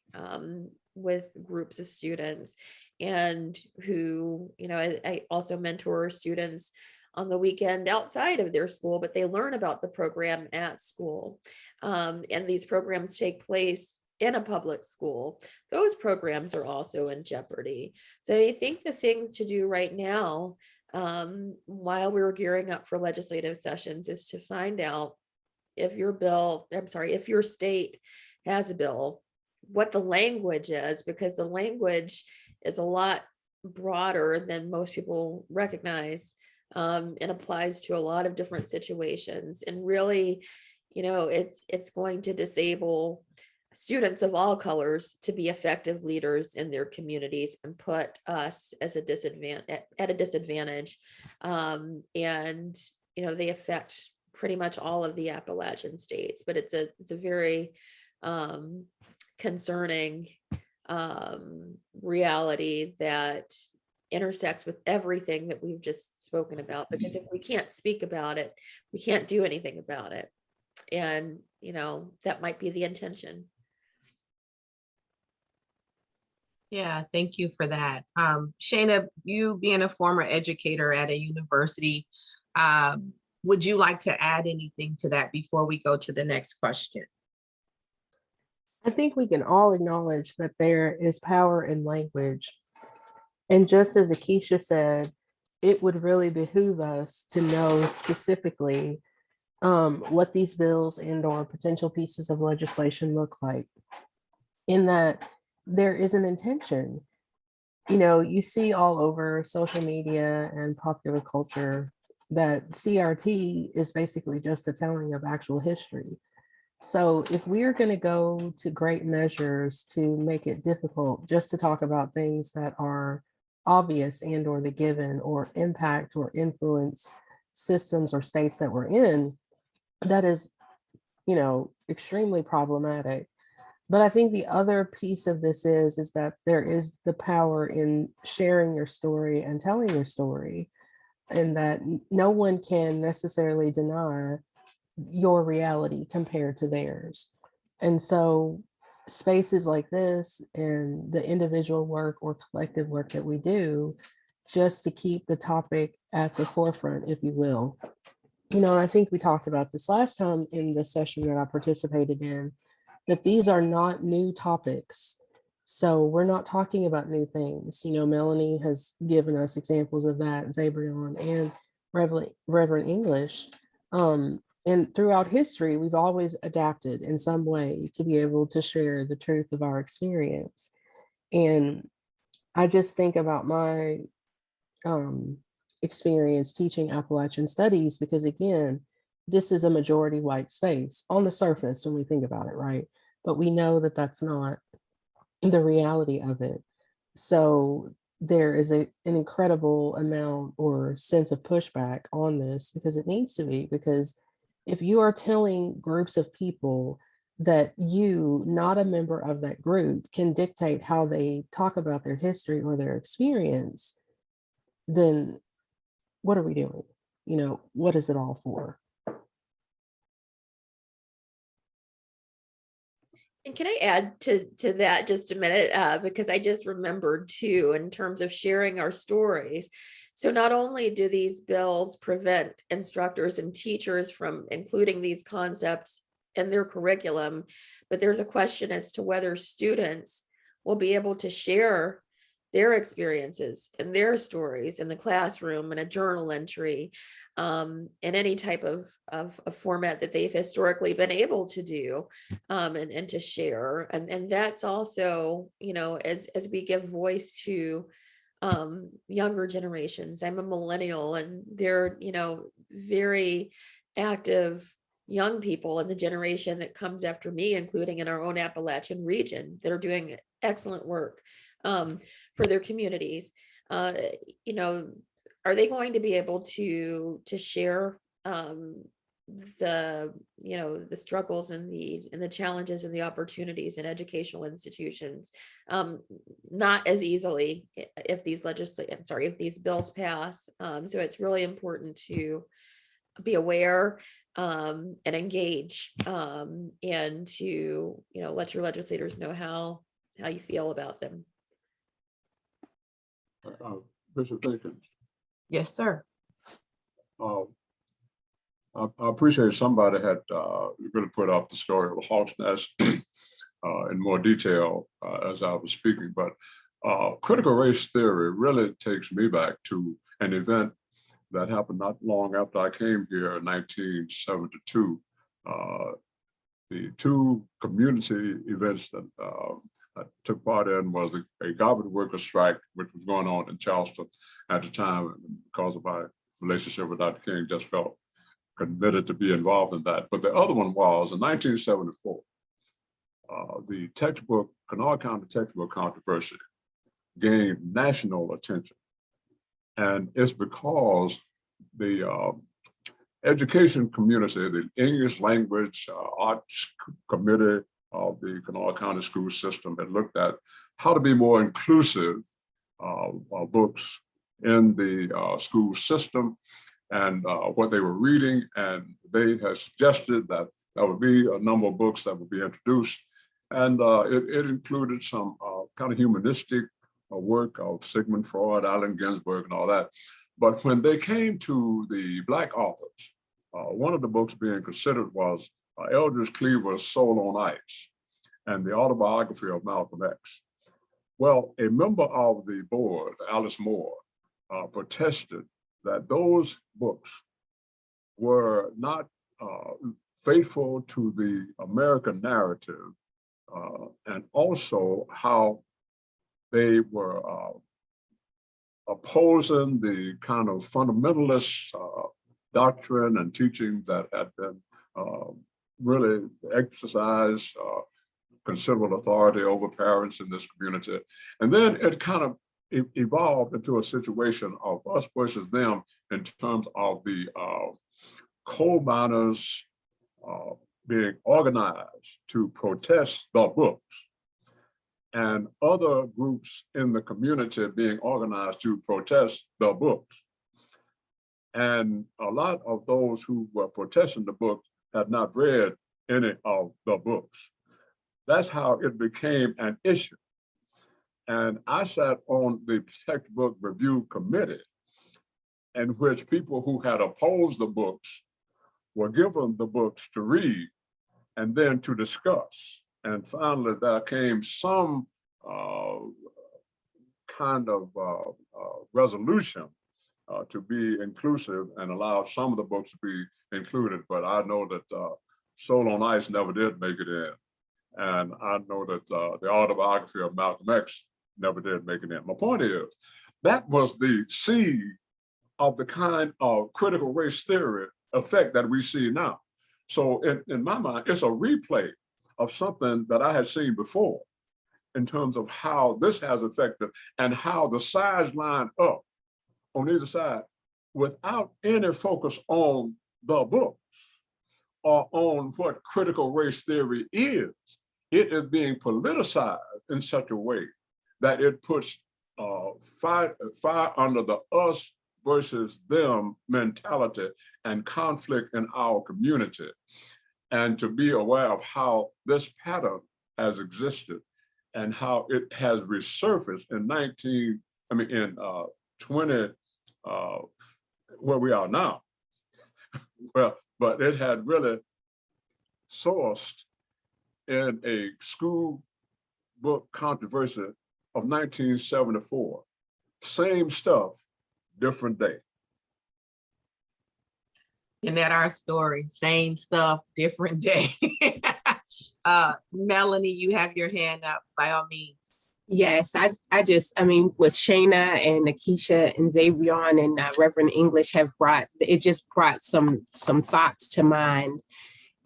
with groups of students, and who, I also mentor students on the weekend outside of their school, but they learn about the program at school. And these programs take place in a public school. Those programs are also in jeopardy. So I think the thing to do right now, while we were gearing up for legislative sessions, is to find out if your state has a bill, what the language is, because the language is a lot broader than most people recognize, and applies to a lot of different situations. And really, it's going to disable students of all colors to be effective leaders in their communities and put us as at a disadvantage. And they affect pretty much all of the Appalachian states, but it's a very concerning reality that intersects with everything that we've just spoken about, because if we can't speak about it, we can't do anything about it. And, that might be the intention. Yeah, thank you for that. Shayna, you being a former educator at a university, would you like to add anything to that before we go to the next question? I think we can all acknowledge that there is power in language. And just as Akisha said, it would really behoove us to know specifically what these bills and or potential pieces of legislation look like, in that there is an intention. You see all over social media and popular culture that CRT is basically just a telling of actual history. So if we're going to go to great measures to make it difficult just to talk about things that are obvious and or the given or impact or influence systems or states that we're in, that is, extremely problematic. But I think the other piece of this is that there is the power in sharing your story and telling your story, and that no one can necessarily deny your reality compared to theirs. And so spaces like this and the individual work or collective work that we do, just to keep the topic at the forefront, if you will. I think we talked about this last time in the session that I participated in, that these are not new topics. So we're not talking about new things. Melanie has given us examples of that, Zabriawn and Reverend English. And throughout history, we've always adapted in some way to be able to share the truth of our experience. And I just think about my experience teaching Appalachian studies, because again, this is a majority white space on the surface when we think about it, right? But we know that that's not the reality of it. So there is an incredible amount or sense of pushback on this, because it needs to be, because if you are telling groups of people that you, not a member of that group, can dictate how they talk about their history or their experience, then what are we doing? What is it all for? And can I add to that just a minute, because I just remembered too, in terms of sharing our stories. So not only do these bills prevent instructors and teachers from including these concepts in their curriculum, but there's a question as to whether students will be able to share their experiences and their stories in the classroom, in a journal entry, in any type of format that they've historically been able to do, and to share. And that's also, as we give voice to younger generations. I'm a millennial, and they're, very active young people in the generation that comes after me, including in our own Appalachian region, that are doing excellent work for their communities. Are they going to be able to share the struggles and the challenges and the opportunities in educational institutions? Not as easily if these bills pass. So it's really important to be aware and engage, and to let your legislators know how you feel about them. Bishop Dinkins. Yes, sir. I appreciate somebody had really put up the story of the Hawk's Nest in more detail as I was speaking, but critical race theory really takes me back to an event that happened not long after I came here in 1972. The two community events that I took part in was a garbage worker strike, which was going on in Charleston at the time. And because of my relationship with Dr. King, just felt committed to be involved in that. But the other one was in 1974, the Kanawha County textbook controversy gained national attention. And it's because the education community, the English language arts committee of the Kanawha County school system had looked at how to be more inclusive of books in the school system and what they were reading. And they had suggested that there would be a number of books that would be introduced. And it included some kind of humanistic work of Sigmund Freud, Allen Ginsberg, and all that. But when they came to the Black authors, one of the books being considered was Eldridge Cleaver's Soul on Ice and the Autobiography of Malcolm X. Well, a member of the board, Alice Moore, protested that those books were not faithful to the American narrative, and also how they were opposing the kind of fundamentalist doctrine and teaching that had been really exercised considerable authority over parents in this community. And then it kind of evolved into a situation of us versus them in terms of the coal miners being organized to protest the books, and other groups in the community being organized to protest the books. And a lot of those who were protesting the books had not read any of the books. That's how it became an issue. And I sat on the textbook review committee, in which people who had opposed the books were given the books to read and then to discuss. And finally, there came some kind of resolution to be inclusive and allow some of the books to be included. But I know that Soul on Ice never did make it in. And I know that the Autobiography of Malcolm X never did make it in. My point is, that was the seed of the kind of critical race theory effect that we see now. So in my mind, it's a replay of something that I had seen before in terms of how this has affected and how the sides line up on either side without any focus on the books or on what critical race theory is. It is being politicized in such a way that it puts fire under the us versus them mentality and conflict in our community. And to be aware of how this pattern has existed and how it has resurfaced in 20, where we are now. Well, but it had really sourced in a school book controversy of 1974. Same stuff, different day. Isn't that our story? Same stuff, different day. Melanie, you have your hand up, by all means. Yes, I mean, with Shayna and Akisha and Zabriawn and Reverend English have brought some thoughts to mind.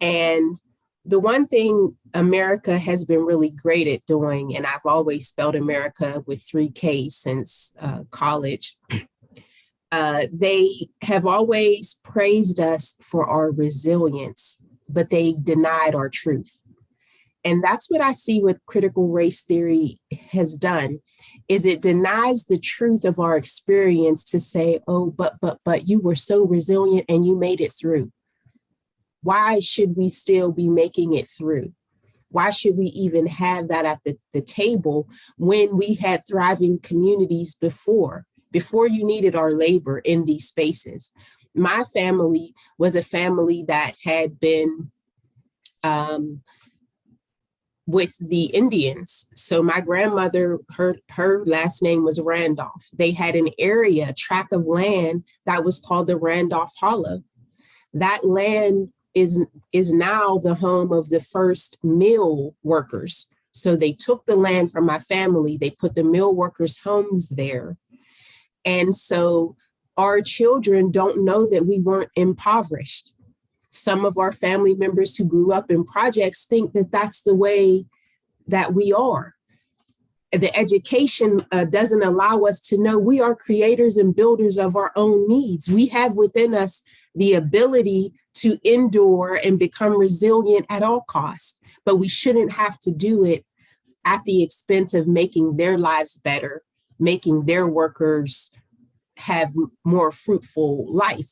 And the one thing America has been really great at doing, and I've always spelled America with 3 Ks since college, they have always praised us for our resilience, but they've denied our truth. And that's what I see what critical race theory has done, is it denies the truth of our experience to say, oh, but you were so resilient and you made it through. Why should we still be making it through? Why should we even have that at the table when we had thriving communities before you needed our labor in these spaces? My family was a family that had been with the Indians. So my grandmother, her last name was Randolph. They had an area, a tract of land that was called the Randolph Hollow. That land is now the home of the first mill workers. So they took the land from my family, they put the mill workers' homes there. And so our children don't know that we weren't impoverished. Some of our family members who grew up in projects think that that's the way that we are. The education doesn't allow us to know we are creators and builders of our own needs. We have within us the ability to endure and become resilient at all costs. But we shouldn't have to do it at the expense of making their lives better, making their workers have more fruitful life.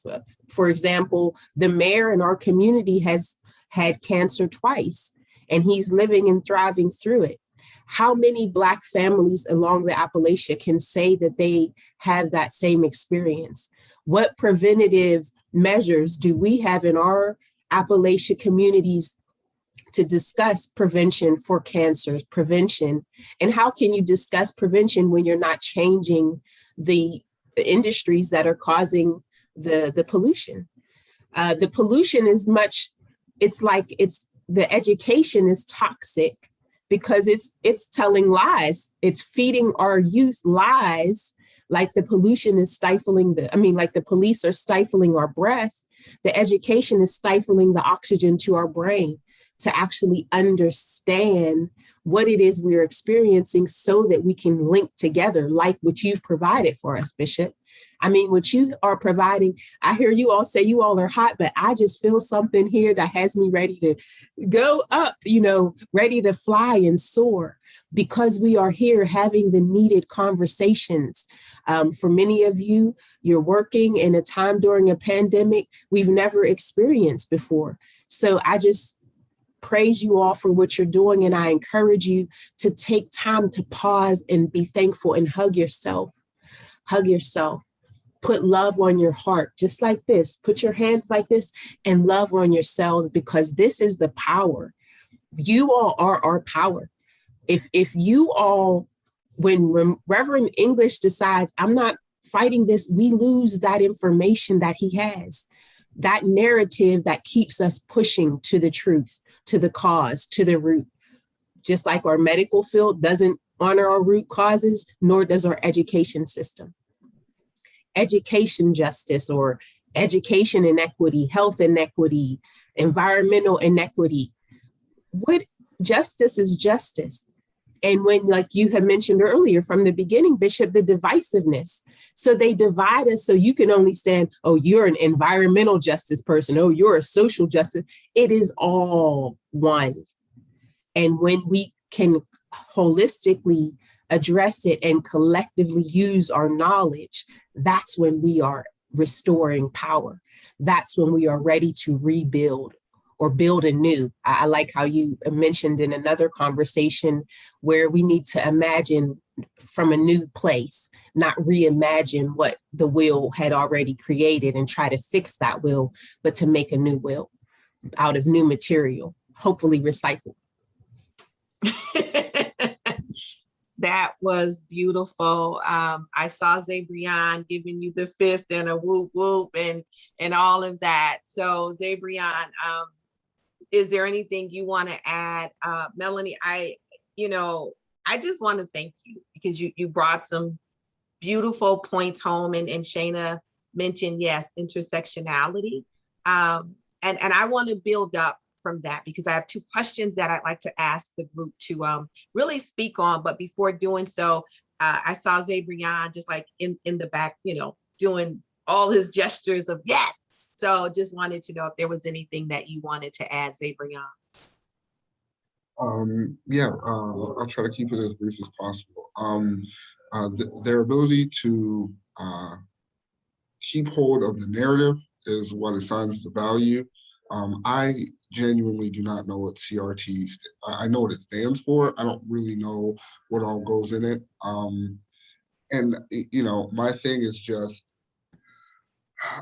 For example, the mayor in our community has had cancer twice, and he's living and thriving through it. How many Black families along the Appalachia can say that they have that same experience? What preventative measures do we have in our Appalachia communities to discuss prevention for cancers, prevention? And how can you discuss prevention when you're not changing the industries that are causing the pollution? The pollution is the education is toxic because it's telling lies. It's feeding our youth lies, like the pollution is stifling like the police are stifling our breath. The education is stifling the oxygen to our brain to actually understand what it is we're experiencing so that we can link together, like what you've provided for us, Bishop. I mean, what you are providing, I hear you all say you all are hot, but I just feel something here that has me ready to go up, ready to fly and soar, because we are here having the needed conversations. For many of you, you're working in a time during a pandemic we've never experienced before. So I just praise you all for what you're doing. And I encourage you to take time to pause and be thankful and hug yourself. Hug yourself. Put love on your heart, just like this. Put your hands like this and love on yourselves, because this is the power. You all are our power. If you all, when Reverend English decides, I'm not fighting this, we lose that information that he has, that narrative that keeps us pushing to the truth, to the cause, to the root. Just like our medical field doesn't honor our root causes, nor does our education system. Education justice or education inequity, health inequity, environmental inequity. What justice is justice. And when, like you had mentioned earlier from the beginning, Bishop, the divisiveness. So they divide us so you can only stand, oh, you're an environmental justice person. Oh, you're a social justice. It is all one. And when we can holistically address it and collectively use our knowledge, that's when we are restoring power. That's when we are ready to rebuild or build anew. I like how you mentioned in another conversation where we need to imagine from a new place, not reimagine what the wheel had already created and try to fix that wheel, but to make a new wheel out of new material, hopefully recycled. That was beautiful. I saw Zabriawn giving you the fist and a whoop whoop and all of that. So Zabriawn, is there anything you want to add? Melanie, I just want to thank you because you brought some beautiful points home, and Shayna mentioned, yes, intersectionality. And I want to build up from that because I have two questions that I'd like to ask the group to really speak on. But before doing so, I saw Zabriawn just like in the back, doing all his gestures of yes. So just wanted to know if there was anything that you wanted to add, Zabriawn. I'll try to keep it as brief as possible. Their ability to keep hold of the narrative is what assigns the value. I genuinely do not know what CRT, I know what it stands for. I don't really know what all goes in it. My thing is just,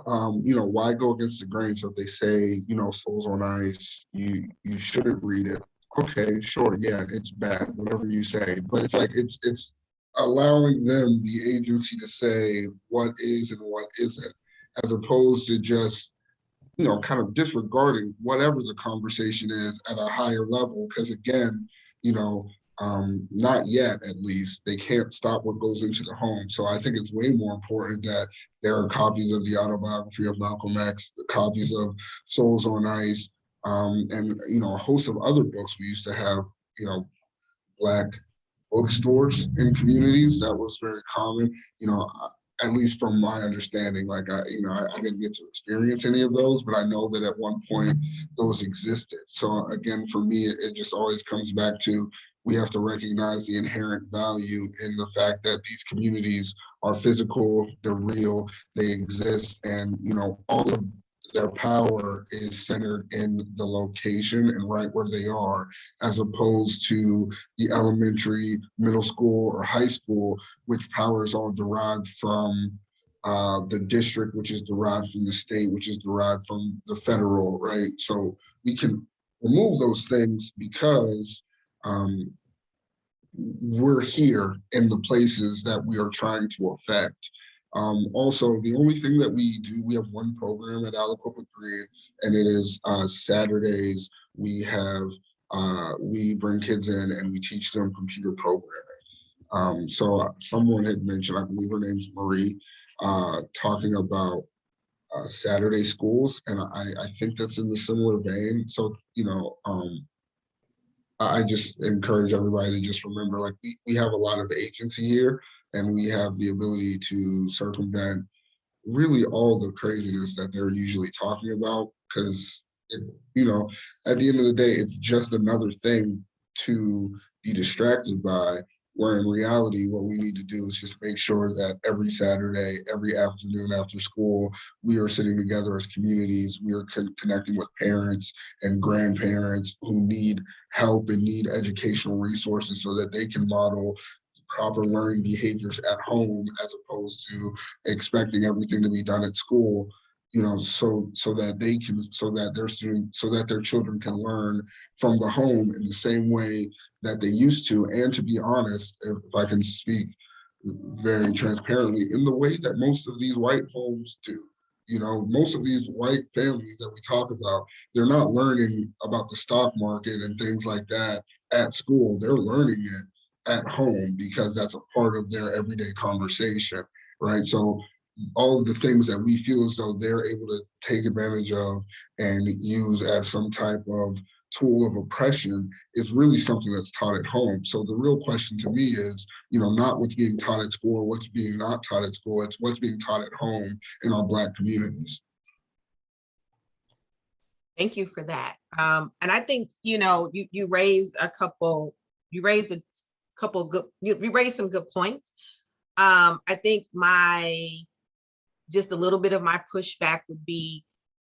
why go against the grain? So if they say, Souls on Ice, you shouldn't read it. Okay, sure, yeah, it's bad, whatever you say. But it's like, it's allowing them the agency to say what is and what isn't, as opposed to just, kind of disregarding whatever the conversation is at a higher level. Because again, not yet, at least, they can't stop what goes into the home. So I think it's way more important that there are copies of the Autobiography of Malcolm X, copies of Souls on Ice, and, a host of other books. We used to have, Black bookstores in communities. That was very common. at least from my understanding, like I didn't get to experience any of those, but I know that at one point those existed. So again, for me, it just always comes back to, we have to recognize the inherent value in the fact that these communities are physical, they're real, they exist, and all of their power is centered in the location and right where they are, as opposed to the elementary, middle school, or high school, which power is all derived from the district, which is derived from the state, which is derived from the federal, right? So we can remove those things because we're here in the places that we are trying to affect. Also, the only thing that we do, we have one program at Aliquippa Green, and it is Saturdays. We bring kids in and we teach them computer programming. So someone had mentioned, I believe her name's Marie, talking about Saturday schools, and I think that's in the similar vein. So I just encourage everybody to just remember, like, we have a lot of agency here, and we have the ability to circumvent really all the craziness that they're usually talking about, because at the end of the day, it's just another thing to be distracted by, where in reality, what we need to do is just make sure that every Saturday, every afternoon after school, we are sitting together as communities. We are connecting with parents and grandparents who need help and need educational resources so that they can model proper learning behaviors at home, as opposed to expecting everything to be done at school, so that their children can learn from the home in the same way that they used to. And to be honest, if I can speak very transparently, in the way that most of these white homes do. Most of these white families that we talk about, they're not learning about the stock market and things like that at school. They're learning it at home because that's a part of their everyday conversation, right? So all of the things that we feel as though they're able to take advantage of and use as some type of tool of oppression is really something that's taught at home. So the real question to me is, not what's being taught at school or what's being not taught at school, it's what's being taught at home in our Black communities. Thank you for that. And I think, you raised some good points. I think just a little bit of my pushback would be,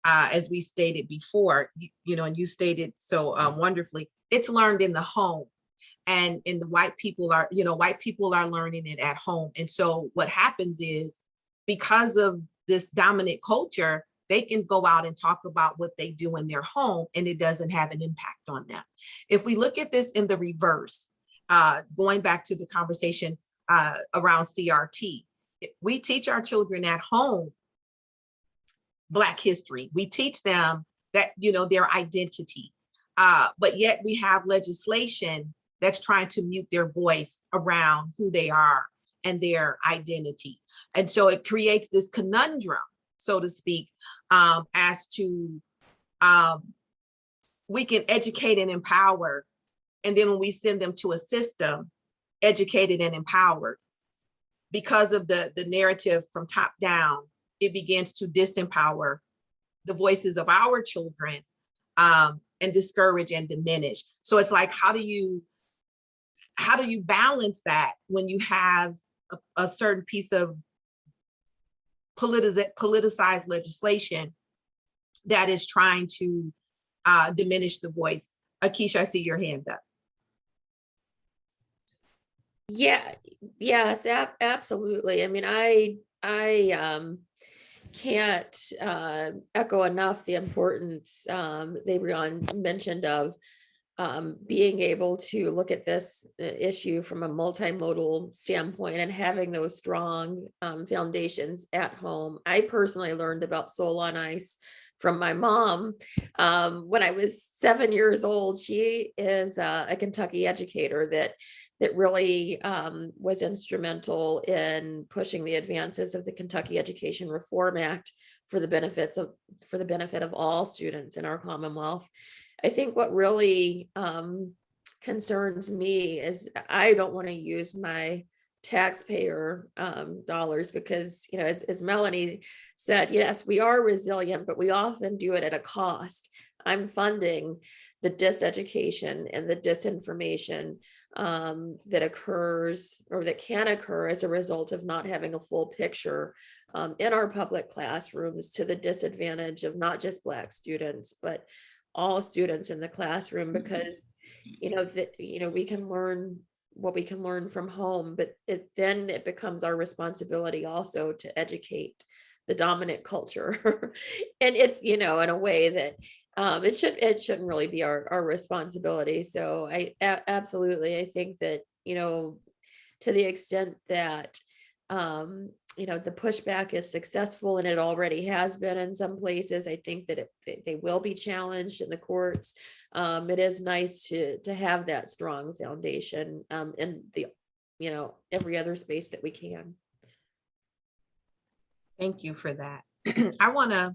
as we stated before, and you stated so wonderfully, it's learned in the home, and the white people are learning it at home. And so what happens is, because of this dominant culture, they can go out and talk about what they do in their home, and it doesn't have an impact on them. If we look at this in the reverse, going back to the conversation around CRT, we teach our children at home Black history. We teach them that, their identity, but yet we have legislation that's trying to mute their voice around who they are and their identity. And so it creates this conundrum, so to speak, as to we can educate and empower, and then when we send them to a system, educated and empowered, because of the narrative from top down, it begins to disempower the voices of our children, and discourage and diminish. So it's like, how do you balance that when you have a certain piece of politicized legislation that is trying to diminish the voice? Akisha, I see your hand up. Yeah, yes, absolutely. I mean, I can't echo enough the importance Zabriawn mentioned of being able to look at this issue from a multimodal standpoint and having those strong foundations at home. I personally learned about Soul on Ice from my mom when I was 7 years old. She is a Kentucky educator that really was instrumental in pushing the advances of the Kentucky Education Reform Act for the benefit of all students in our Commonwealth. I think what really concerns me is I don't want to use my taxpayer dollars, because, you know, as Melanie said, yes, we are resilient, but we often do it at a cost. I'm funding the diseducation and the disinformation that occurs or that can occur as a result of not having a full picture in our public classrooms, to the disadvantage of not just Black students, but all students in the classroom, because, you know, that, you know, we can learn what we can learn from home, but then it becomes our responsibility also to educate the dominant culture. And it's, you know, in a way that it shouldn't really be our responsibility. So absolutely, I think that, you know, to the extent that you know, the pushback is successful, and it already has been in some places, I think that they will be challenged in the courts. It is nice to have that strong foundation in the, you know, every other space that we can. Thank you for that. I want to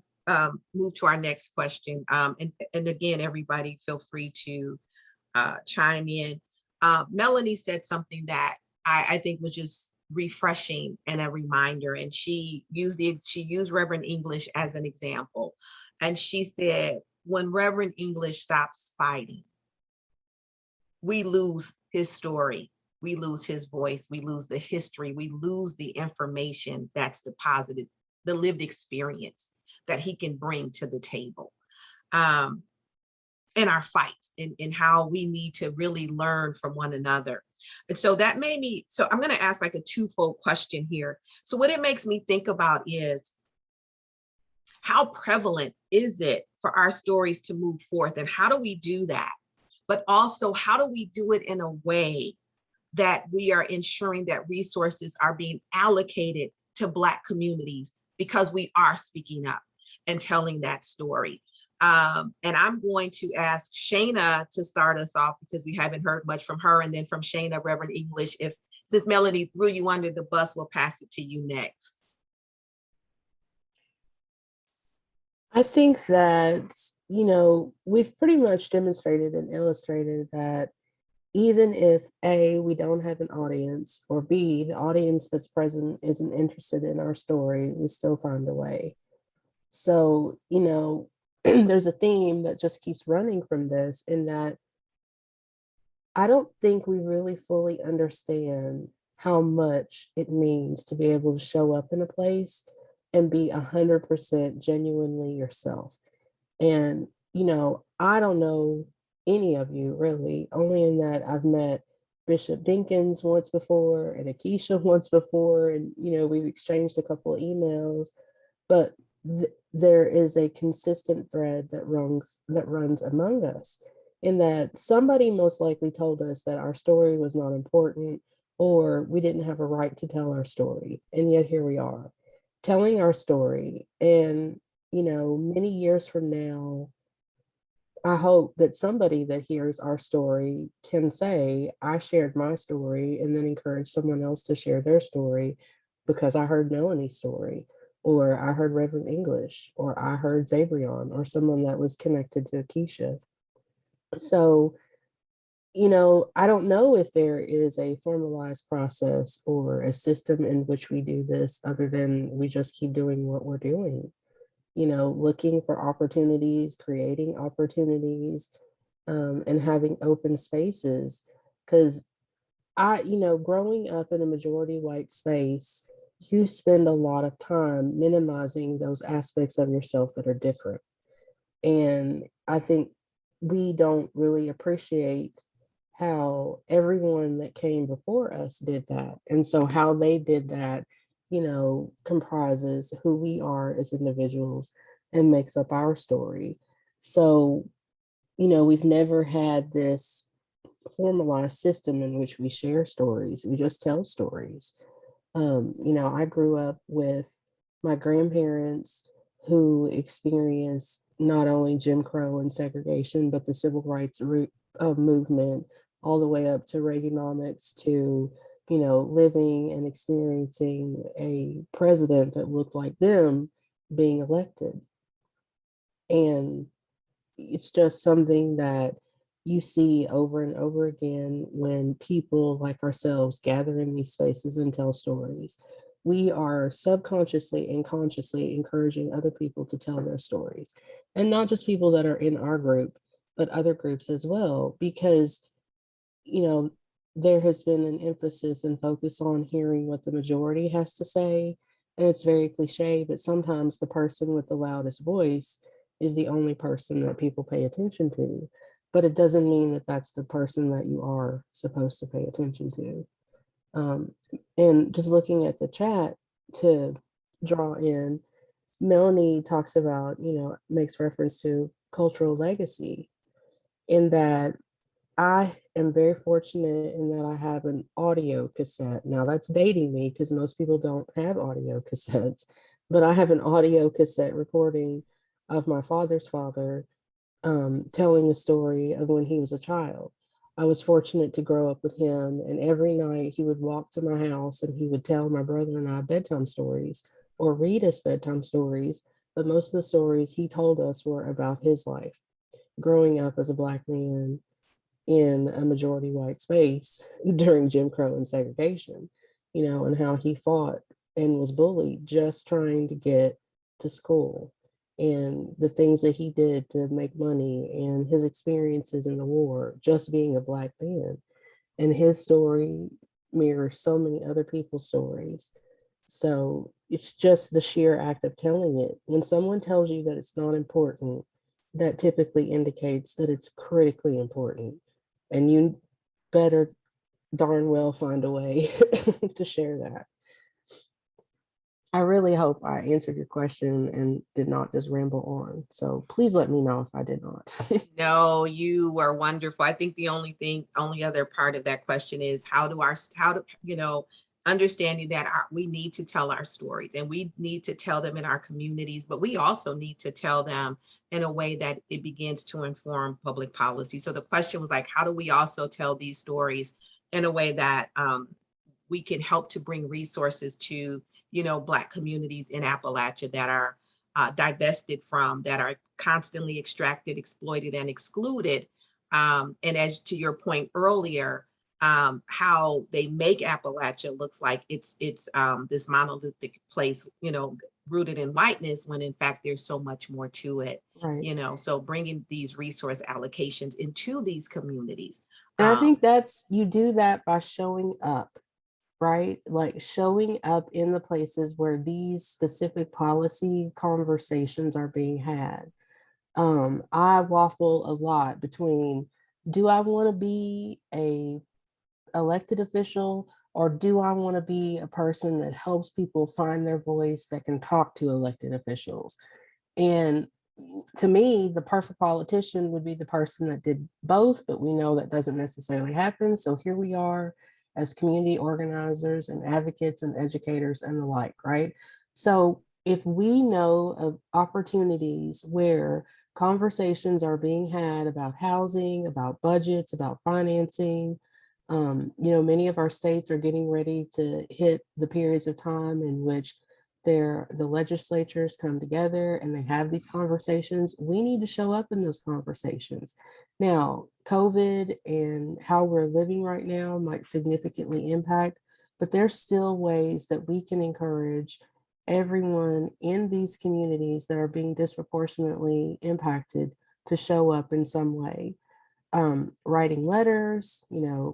move to our next question. And again, everybody feel free to chime in. Melanie said something that I think was just refreshing and a reminder. And she used Reverend English as an example. And she said, when Reverend English stops fighting, we lose his story, we lose his voice, we lose the history, we lose the information that's deposited, the lived experience that he can bring to the table in our fights, in how we need to really learn from one another. And so that made me, so I'm going to ask like a twofold question here. So what it makes me think about is, how prevalent is it for our stories to move forth, and how do we do that? But also, how do we do it in a way that we are ensuring that resources are being allocated to Black communities, because we are speaking up and telling that story? And I'm going to ask Shayna to start us off, because we haven't heard much from her, and then from Shayna, Reverend English. Since Melanie threw you under the bus, we'll pass it to you next. I think that, you know, we've pretty much demonstrated and illustrated that even if A, we don't have an audience, or B, the audience that's present isn't interested in our story, we still find a way. So, you know, there's a theme that just keeps running from this, in that I don't think we really fully understand how much it means to be able to show up in a place and be 100% genuinely yourself. And, you know, I don't know any of you really, only in that I've met Bishop Dinkins once before and Akisha once before, and, you know, we've exchanged a couple of emails, but there is a consistent thread that runs among us, in that somebody most likely told us that our story was not important, or we didn't have a right to tell our story. And yet here we are telling our story. And, you know, many years from now, I hope that somebody that hears our story can say, I shared my story, and then encourage someone else to share their story because I heard Melanie's story, or I heard Reverend English, or I heard Zabriawn, or someone that was connected to Akisha. So, you know, I don't know if there is a formalized process or a system in which we do this, other than we just keep doing what we're doing. You know, looking for opportunities, creating opportunities, and having open spaces. Because you know, growing up in a majority white space, you spend a lot of time minimizing those aspects of yourself that are different. And I think we don't really appreciate how everyone that came before us did that. And so how they did that, you know, comprises who we are as individuals and makes up our story. So, you know, we've never had this formalized system in which we share stories. We just tell stories. You know, I grew up with my grandparents who experienced not only Jim Crow and segregation, but the civil rights movement, all the way up to Reaganomics, to, you know, living and experiencing a president that looked like them being elected. And it's just something that you see over and over again when people like ourselves gather in these spaces and tell stories. We are subconsciously and consciously encouraging other people to tell their stories. And not just people that are in our group, but other groups as well, because, you know, there has been an emphasis and focus on hearing what the majority has to say. And it's very cliche, but sometimes the person with the loudest voice is the only person that people pay attention to. But it doesn't mean that that's the person that you are supposed to pay attention to. And just looking at the chat to draw in, Melanie talks about, makes reference to cultural legacy, in that I am very fortunate in that I have an audio cassette. Now that's dating me because most people don't have audio cassettes, but I have an audio cassette recording of my father's father telling the story of when he was a child. I was fortunate to grow up with him, and every night he would walk to my house and he would tell my brother and I bedtime stories or read us bedtime stories. But most of the stories he told us were about his life growing up as a Black man in a majority white space during Jim Crow and segregation, and how he fought and was bullied just trying to get to school, and the things that he did to make money, and his experiences in the war, just being a Black man. And his story mirrors so many other people's stories. So it's just the sheer act of telling it. When someone tells you that it's not important, that typically indicates that it's critically important. And you better darn well find a way to share that. I really hope I answered your question and did not just ramble on. So please let me know if I did not. No, you were wonderful. I think the only other part of that question is understanding that we need to tell our stories, and we need to tell them in our communities, but we also need to tell them in a way that it begins to inform public policy. So the question was like, how do we also tell these stories in a way that we can help to bring resources to, Black communities in Appalachia that are divested from, that are constantly extracted, exploited, and excluded. And as to your point earlier, how they make Appalachia looks like it's this monolithic place, rooted in whiteness, when in fact there's so much more to it. Right. So bringing these resource allocations into these communities. And I think you do that by showing up, right? Like showing up in the places where these specific policy conversations are being had. I waffle a lot between, do I want to be a elected official, or do I want to be a person that helps people find their voice, that can talk to elected officials? And to me, the perfect politician would be the person that did both, but we know that doesn't necessarily happen. So here we are as community organizers and advocates and educators and the like, right? So if we know of opportunities where conversations are being had about housing, about budgets, about financing, many of our states are getting ready to hit the periods of time in which the legislatures come together and they have these conversations. We need to show up in those conversations. Now, COVID and how we're living right now might significantly impact, but there's still ways that we can encourage everyone in these communities that are being disproportionately impacted to show up in some way. Writing letters,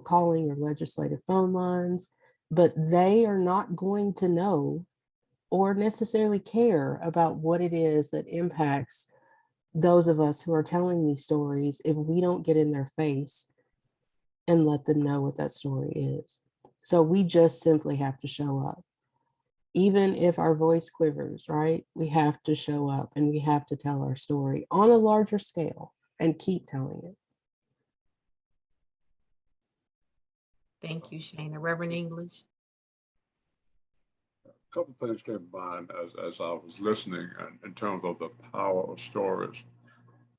calling your legislative phone lines, but they are not going to know or necessarily care about what it is that impacts those of us who are telling these stories if we don't get in their face and let them know what that story is. So we just simply have to show up. Even if our voice quivers, right? We have to show up and we have to tell our story on a larger scale and keep telling it. Thank you, Shayna. Reverend English. A couple of things came to mind as I was listening, and in terms of the power of stories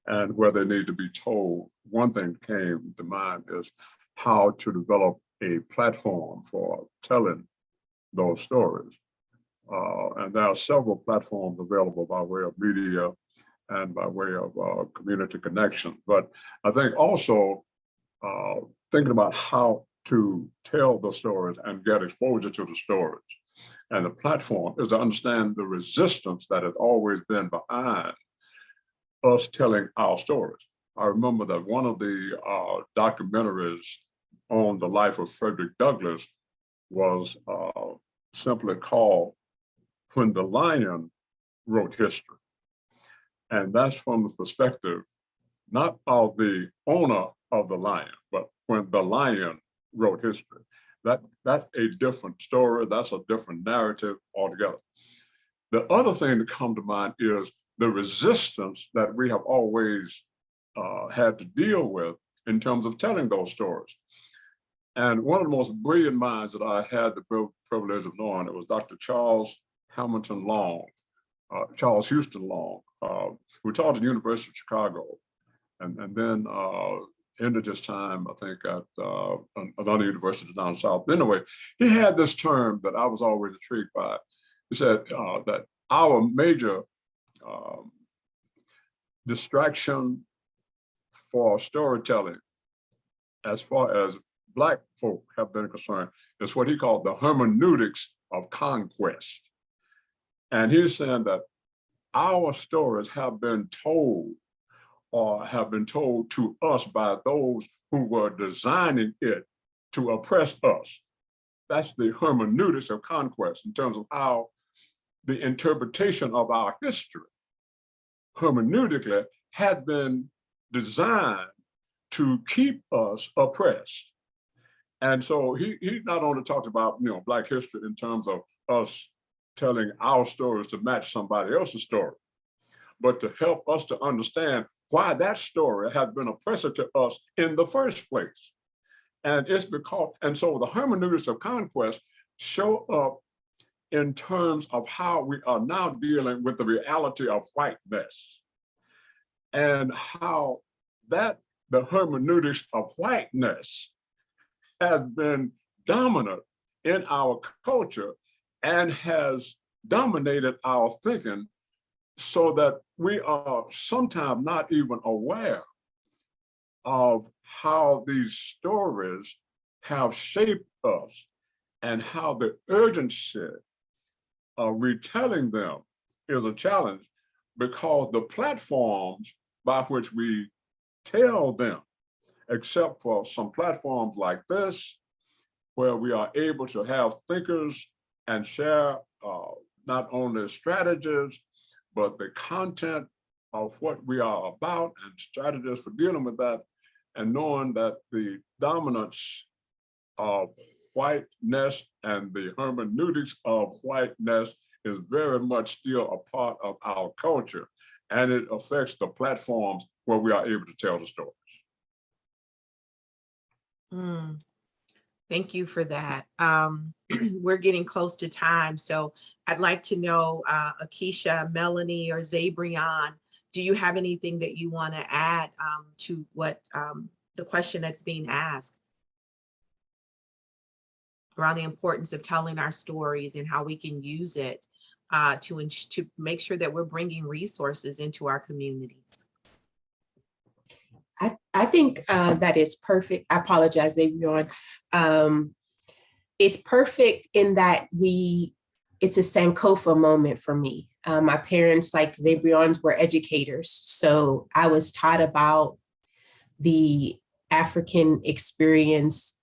and where they need to be told. One thing came to mind is how to develop a platform for telling those stories. And there are several platforms available by way of media and by way of community connection. But I think also thinking about how to tell the stories and get exposure to the stories. And the platform is to understand the resistance that has always been behind us telling our stories. I remember that one of the documentaries on the life of Frederick Douglass was simply called When the Lion Wrote History. And that's from the perspective, not of the owner of the lion, but when the lion wrote history. That's a different story. That's a different narrative altogether. The other thing that comes to mind is the resistance that we have always had to deal with in terms of telling those stories. And one of the most brilliant minds that I had the privilege of knowing, it was Dr. Charles Hamilton Long, Charles Houston Long, who taught at the University of Chicago, and then ended his time, I think, at another university down south. Anyway, he had this term that I was always intrigued by. He said that our major distraction for storytelling, as far as Black folk have been concerned, is what he called the hermeneutics of conquest. And he's saying that our stories have been told or have been told to us by those who were designing it to oppress us. That's the hermeneutics of conquest in terms of how the interpretation of our history hermeneutically had been designed to keep us oppressed. And so he not only talked about Black history in terms of us telling our stories to match somebody else's story, but to help us to understand why that story had been oppressive to us in the first place. And it's because, and so the hermeneutics of conquest show up in terms of how we are now dealing with the reality of whiteness and how that the hermeneutics of whiteness has been dominant in our culture and has dominated our thinking, so that we are sometimes not even aware of how these stories have shaped us and how the urgency of retelling them is a challenge, because the platforms by which we tell them, except for some platforms like this, where we are able to have thinkers and share not only strategies, but the content of what we are about and strategies for dealing with that, and knowing that the dominance of whiteness and the hermeneutics of whiteness is very much still a part of our culture, and it affects the platforms where we are able to tell the stories. Thank you for that. We're getting close to time, so I'd like to know, Akisha, Melanie, or Zabriawn, do you have anything that you want to add to what the question that's being asked around the importance of telling our stories and how we can use it to make sure that we're bringing resources into our communities? I think that is perfect. I apologize, everyone. It's perfect in that it's a Sankofa moment for me. My parents, like Zabriawn, were educators. So I was taught about the African experience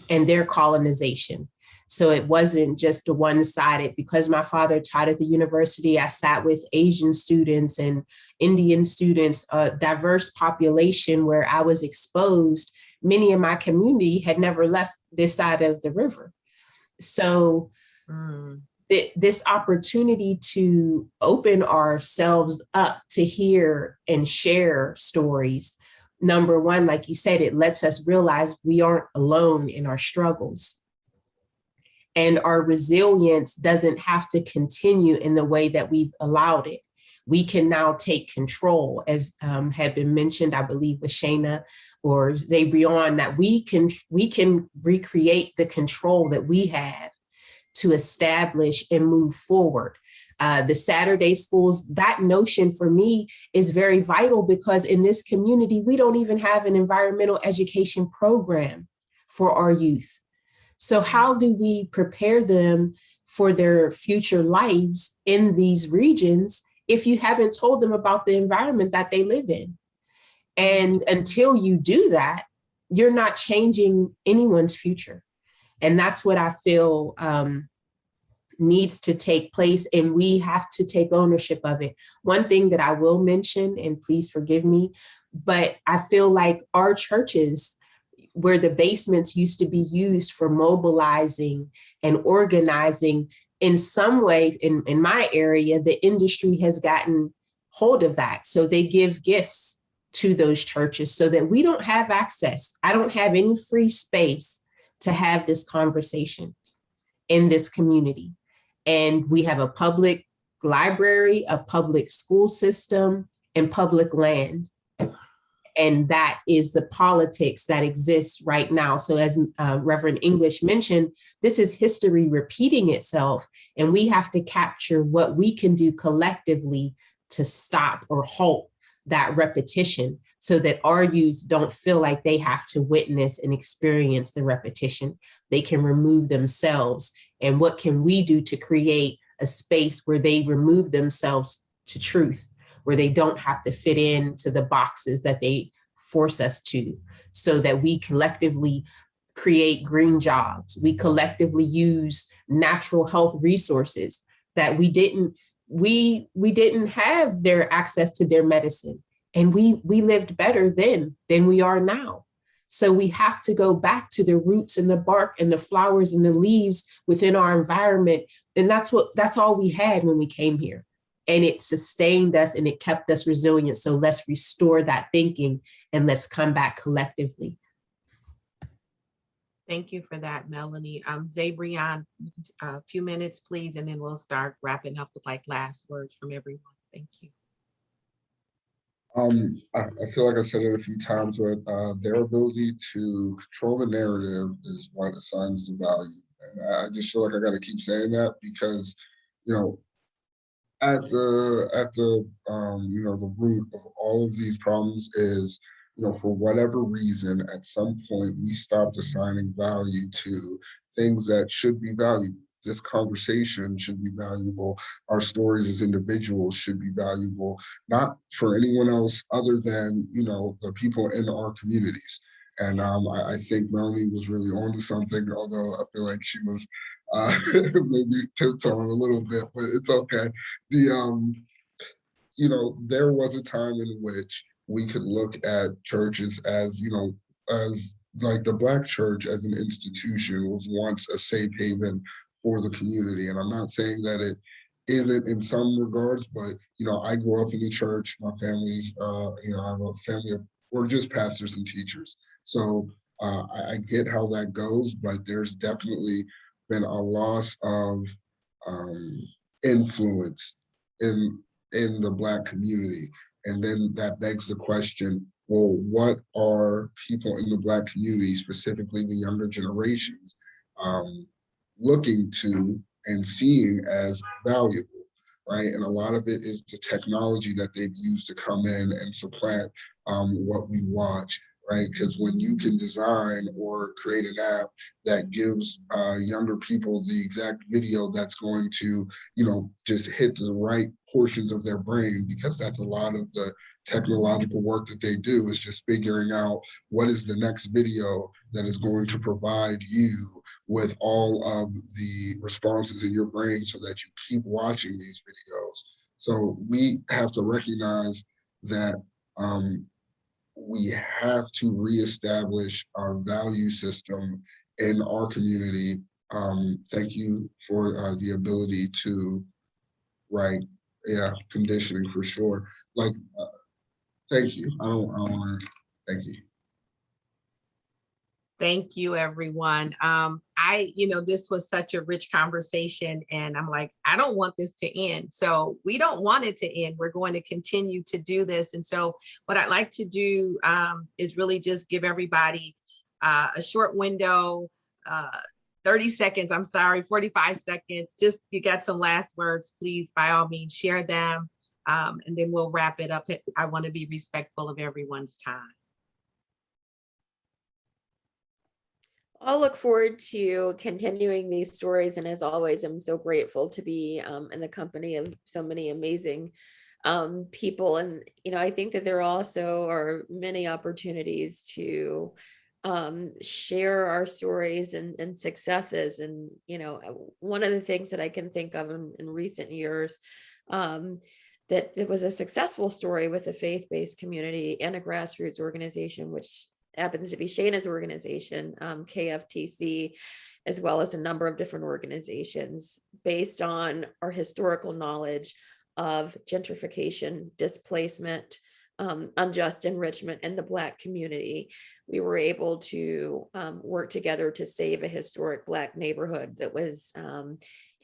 and their colonization. So it wasn't just a one-sided. Because my father taught at the university, I sat with Asian students and Indian students, a diverse population where I was exposed. Many in my community had never left this side of the river. So this opportunity to open ourselves up to hear and share stories, number one, like you said, it lets us realize we aren't alone in our struggles. And our resilience doesn't have to continue in the way that we've allowed it. We can now take control, as had been mentioned, I believe, with Shayna or Zabriawn, that we can recreate the control that we have to establish and move forward. the Saturday schools. That notion for me is very vital, because in this community, we don't even have an environmental education program for our youth. So how do we prepare them for their future lives in these regions if you haven't told them about the environment that they live in? And until you do that, you're not changing anyone's future. And that's what I feel needs to take place, and we have to take ownership of it. One thing that I will mention, and please forgive me, but I feel like our churches, where the basements used to be used for mobilizing and organizing, in some way, in my area, the industry has gotten hold of that. So they give gifts to those churches so that we don't have access. I don't have any free space to have this conversation in this community. And we have a public library, a public school system, and public land. And that is the politics that exists right now. So as Reverend English mentioned, this is history repeating itself, and we have to capture what we can do collectively to stop or halt that repetition, so that our youth don't feel like they have to witness and experience the repetition. They can remove themselves. And what can we do to create a space where they remove themselves to truth, where they don't have to fit into the boxes that they force us to, so that we collectively create green jobs. We collectively use natural health resources that we didn't have their access to their medicine. And we lived better then than we are now. So we have to go back to the roots and the bark and the flowers and the leaves within our environment. And that's all we had when we came here. And it sustained us and it kept us resilient. So let's restore that thinking and let's come back collectively. Thank you for that, Melanie. Zabriawn, a few minutes, please, and then we'll start wrapping up with like last words from everyone. Thank you. I feel like I said it a few times, but their ability to control the narrative is what assigns the value. And I just feel like I got to keep saying that, because, at the the root of all of these problems is, for whatever reason, at some point we stopped assigning value to things that should be valuable. This conversation should be valuable. Our stories as individuals should be valuable, not for anyone else other than, the people in our communities. And I think Melanie was really onto something, although I feel like she was maybe tiptoeing a little bit, but it's okay. There was a time in which we could look at churches as, as like the Black church as an institution was once a safe haven for the community. And I'm not saying that it isn't in some regards, but, I grew up in the church. My family's, I have a family of, we're just pastors and teachers. So I get how that goes, but there's definitely been a loss of influence in the Black community. And then that begs the question, well, what are people in the Black community, specifically the younger generations, looking to and seeing as valuable, right? And a lot of it is the technology that they've used to come in and supplant what we watch, right? Because when you can design or create an app that gives younger people the exact video that's going to, just hit the right portions of their brain, because that's a lot of the technological work that they do, is just figuring out what is the next video that is going to provide you with all of the responses in your brain so that you keep watching these videos. So we have to recognize that we have to reestablish our value system in our community. Thank you for the ability to, right, yeah, conditioning for sure. Like, thank you. I don't want to, thank you. Thank you, everyone. This was such a rich conversation, and I'm like, I don't want this to end. So we don't want it to end. We're going to continue to do this. And so what I'd like to do is really just give everybody a short window 30 seconds, I'm sorry, 45 seconds. Just you got some last words, please, by all means, share them. And then we'll wrap it up. I want to be respectful of everyone's time. I'll look forward to continuing these stories. And as always, I'm so grateful to be in the company of so many amazing people. And, I think that there also are many opportunities to share our stories and successes. And, one of the things that I can think of in recent years, that it was a successful story with a faith-based community and a grassroots organization, which happens to be Shayna's organization, KFTC, as well as a number of different organizations based on our historical knowledge of gentrification, displacement, unjust enrichment in the Black community. We were able to work together to save a historic Black neighborhood that was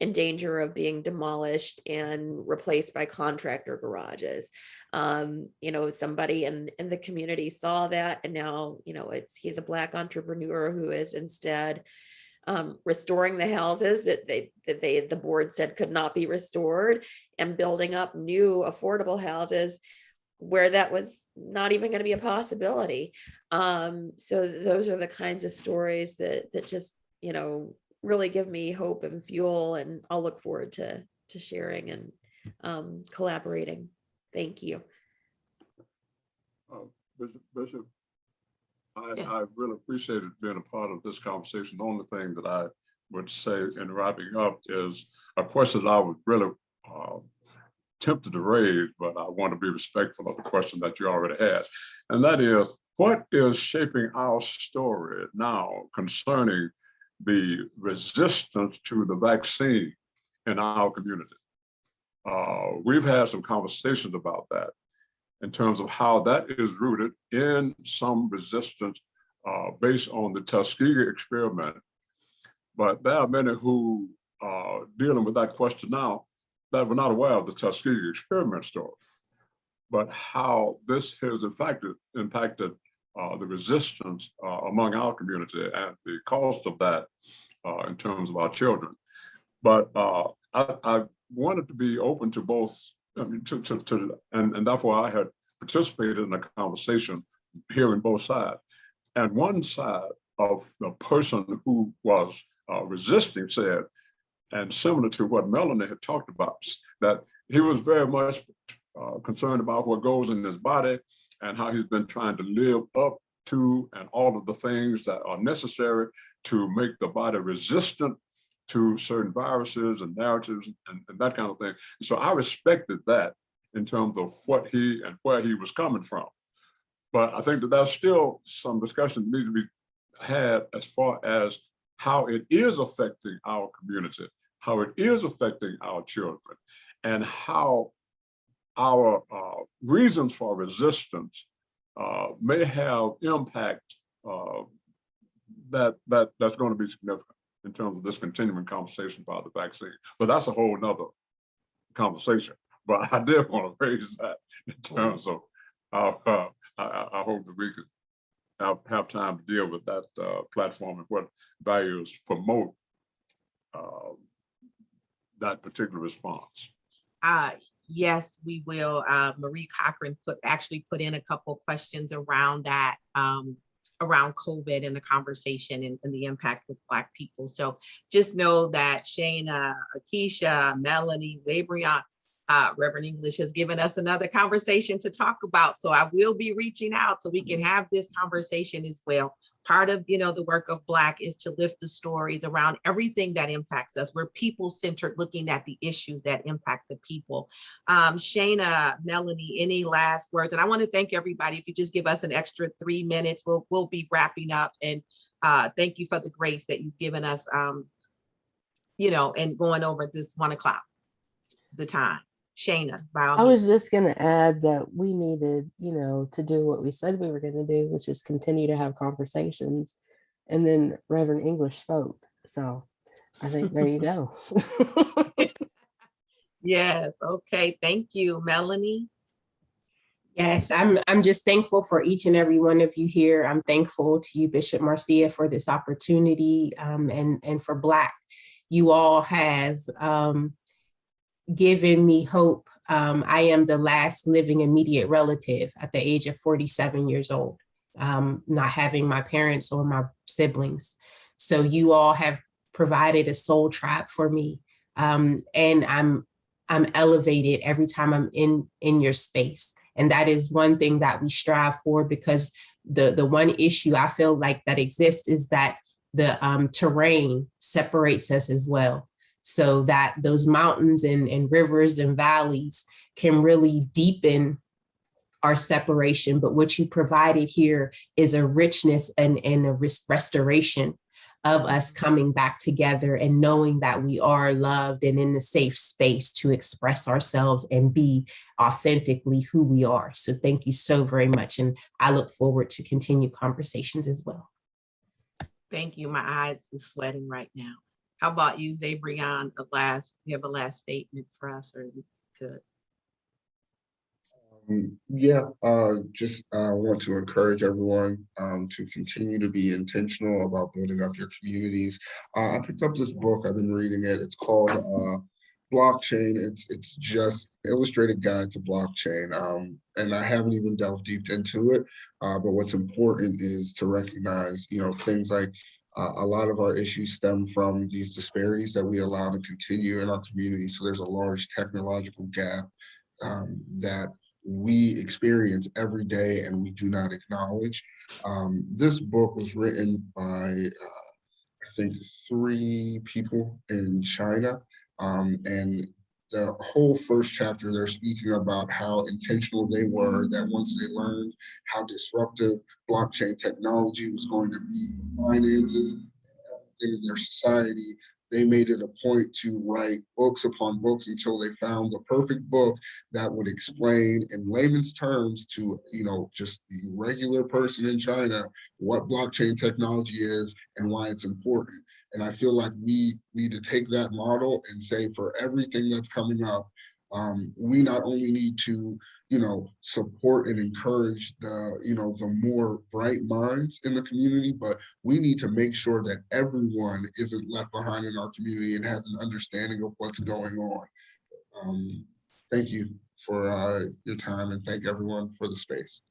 in danger of being demolished and replaced by contractor garages. Somebody in the community saw that, and now, he's a Black entrepreneur who is instead restoring the houses that the board said could not be restored, and building up new affordable houses where that was not even going to be a possibility. So those are the kinds of stories that just, really give me hope and fuel, and I'll look forward to sharing and collaborating. Thank you. Bishop, Yes. I really appreciated being a part of this conversation. The only thing that I would say in wrapping up is a question that I was really tempted to raise, but I want to be respectful of the question that you already had. And that is, what is shaping our story now concerning the resistance to the vaccine in our community? We've had some conversations about that in terms of how that is rooted in some resistance based on the Tuskegee experiment. But there are many who are dealing with that question now that were not aware of the Tuskegee experiment story, but how this has impacted the resistance among our community and the cost of that in terms of our children. But I wanted to be open to both, and therefore I had participated in a conversation hearing both sides. And one side of the person who was resisting said, and similar to what Melanie had talked about, that he was very much concerned about what goes in his body and how he's been trying to live up to and all of the things that are necessary to make the body resistant to certain viruses and narratives and that kind of thing. So I respected that in terms of what he and where he was coming from. But I think that there's still some discussion that needs to be had as far as how it is affecting our community, how it is affecting our children, and how our reasons for resistance may have impact that's going to be significant in terms of this continuing conversation about the vaccine. But that's a whole nother conversation. But I did want to raise that in terms of I hope that we could have time to deal with that platform and what values promote that particular response. Yes, we will. Marie Cochran actually put in a couple questions around that, around COVID and the conversation and the impact with Black people. So just know that Shayna, Akisha, Melanie, Zabriawn, Reverend English has given us another conversation to talk about. So I will be reaching out so we can have this conversation as well. Part of, the work of Black is to lift the stories around everything that impacts us. We're people-centered, looking at the issues that impact the people. Shayna, Melanie, any last words? And I want to thank everybody. If you just give us an extra 3 minutes, we'll be wrapping up. And thank you for the grace that you've given us, and going over this 1 o'clock, the time. Shayna, I was just going to add that we needed, to do what we said we were going to do, which is continue to have conversations. And then Reverend English spoke. So I think there you go. Yes. Okay. Thank you, Melanie. Yes, I'm just thankful for each and every one of you here. I'm thankful to you, Bishop Marcia, for this opportunity, and for Black. You all have given me hope. I am the last living immediate relative at the age of 47 years old, not having my parents or my siblings. So you all have provided a soul trap for me, and I'm elevated every time I'm in your space. And that is one thing that we strive for, because the one issue I feel like that exists is that the terrain separates us as well. So that those mountains and rivers and valleys can really deepen our separation. But what you provided here is a richness and a restoration of us coming back together and knowing that we are loved and in the safe space to express ourselves and be authentically who we are. So thank you so very much. And I look forward to continued conversations as well. Thank you. My eyes is sweating right now. How about you, Zabriawn? You have a last statement for us, or you could? Just want to encourage everyone to continue to be intentional about building up your communities. I picked up this book, I've been reading it. It's called Blockchain. It's just illustrated guide to blockchain. And I haven't even delved deep into it. But what's important is to recognize, things like a lot of our issues stem from these disparities that we allow to continue in our community. So there's a large technological gap that we experience every day and we do not acknowledge. This book was written by, I think, 3 people in China. And the whole first chapter, they're speaking about how intentional they were, that once they learned how disruptive blockchain technology was going to be for finances and everything in their society, they made it a point to write books upon books until they found the perfect book that would explain in layman's terms to, just the regular person in China what blockchain technology is and why it's important. And I feel like we need to take that model and say, for everything that's coming up, we not only need to, support and encourage the more bright minds in the community, but we need to make sure that everyone isn't left behind in our community and has an understanding of what's going on. Thank you for your time, and thank everyone for the space.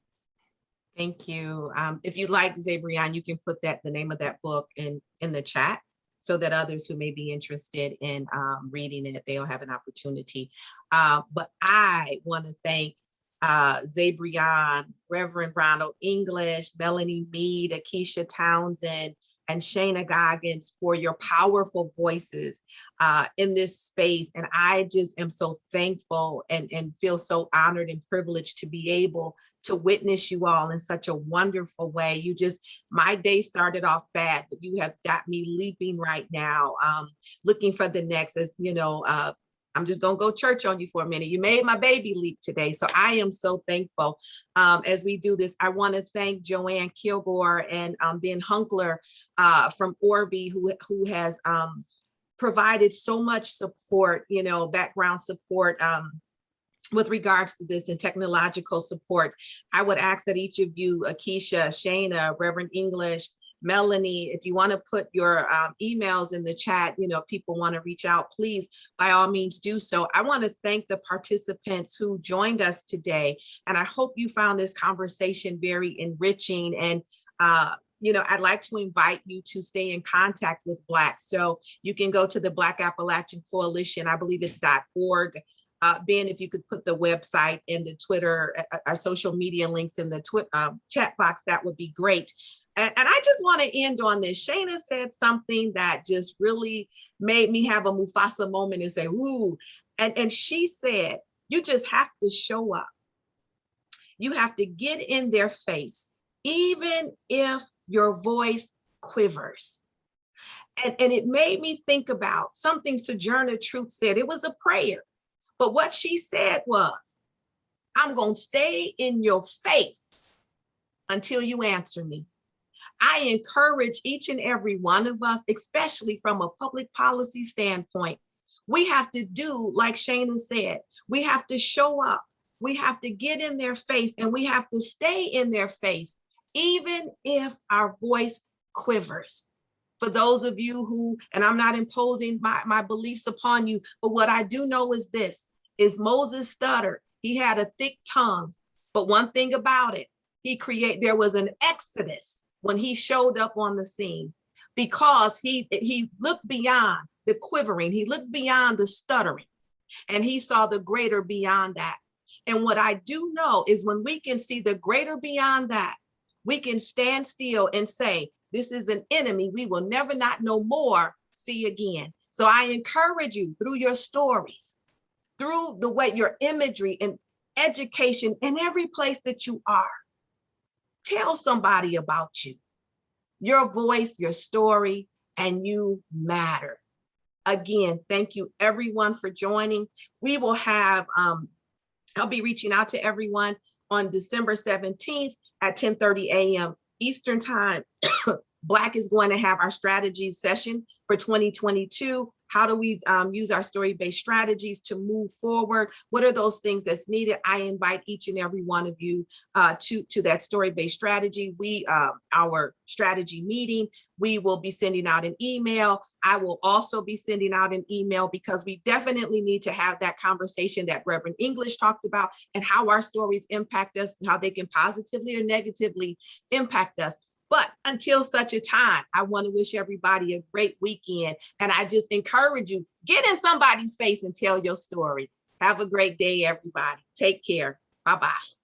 Thank you. If you'd like, Zabriawn, you can put the name of that book in the chat, so that others who may be interested in reading it, they'll have an opportunity. But I want to thank Zabriawn, Reverend Ronald English, Melanie Meade, Akisha Townsend, and Shayna Goggins for your powerful voices in this space. And I just am so thankful and feel so honored and privileged to be able to witness you all in such a wonderful way. My day started off bad, but you have got me leaping right now, looking for the next, as I'm just gonna go church on you for a minute. You made my baby leap today. So I am so thankful as we do this. I wanna thank Joanne Kilgore and Ben Hunkler from Orby, who has provided so much support, background support with regards to this and technological support. I would ask that each of you, Akisha, Shayna, Reverend English, Melanie, if you want to put your emails in the chat, people want to reach out, please, by all means do so. I want to thank the participants who joined us today. And I hope you found this conversation very enriching. And I'd like to invite you to stay in contact with Black. So you can go to the Black Appalachian Coalition, I believe it's .org. Ben, if you could put the website and the Twitter, our social media links in the chat box, that would be great. And I just want to end on this. Shayna said something that just really made me have a Mufasa moment and say, ooh. And she said, you just have to show up. You have to get in their face, even if your voice quivers. And it made me think about something Sojourner Truth said. It was a prayer. But what she said was, I'm going to stay in your face until you answer me. I encourage each and every one of us, especially from a public policy standpoint, we have to do like Shayna said, we have to show up We have to get in their face and we have to stay in their face, even if our voice quivers. For those of you who, and I'm not imposing my beliefs upon you, but what I do know is this, is Moses stuttered. He had a thick tongue, but one thing about it, there was an exodus when he showed up on the scene, because he looked beyond the quivering, he looked beyond the stuttering, and he saw the greater beyond that. And what I do know is when we can see the greater beyond that, we can stand still and say, this is an enemy we will never not no more see again. So I encourage you through your stories, through the way your imagery and education in every place that you are, tell somebody about you, your voice, your story, and you matter. Again, thank you everyone for joining. We will have, I'll be reaching out to everyone on December 17th at 10:30 a.m. Eastern time. Black is going to have our strategy session for 2022. How do we use our story-based strategies to move forward? What are those things that's needed? I invite each and every one of you to that story-based strategy. Our strategy meeting, we will be sending out an email. I will also be sending out an email because we definitely need to have that conversation that Reverend English talked about, and how our stories impact us, how they can positively or negatively impact us. But until such a time, I want to wish everybody a great weekend. And I just encourage you, get in somebody's face and tell your story. Have a great day, everybody. Take care. Bye-bye.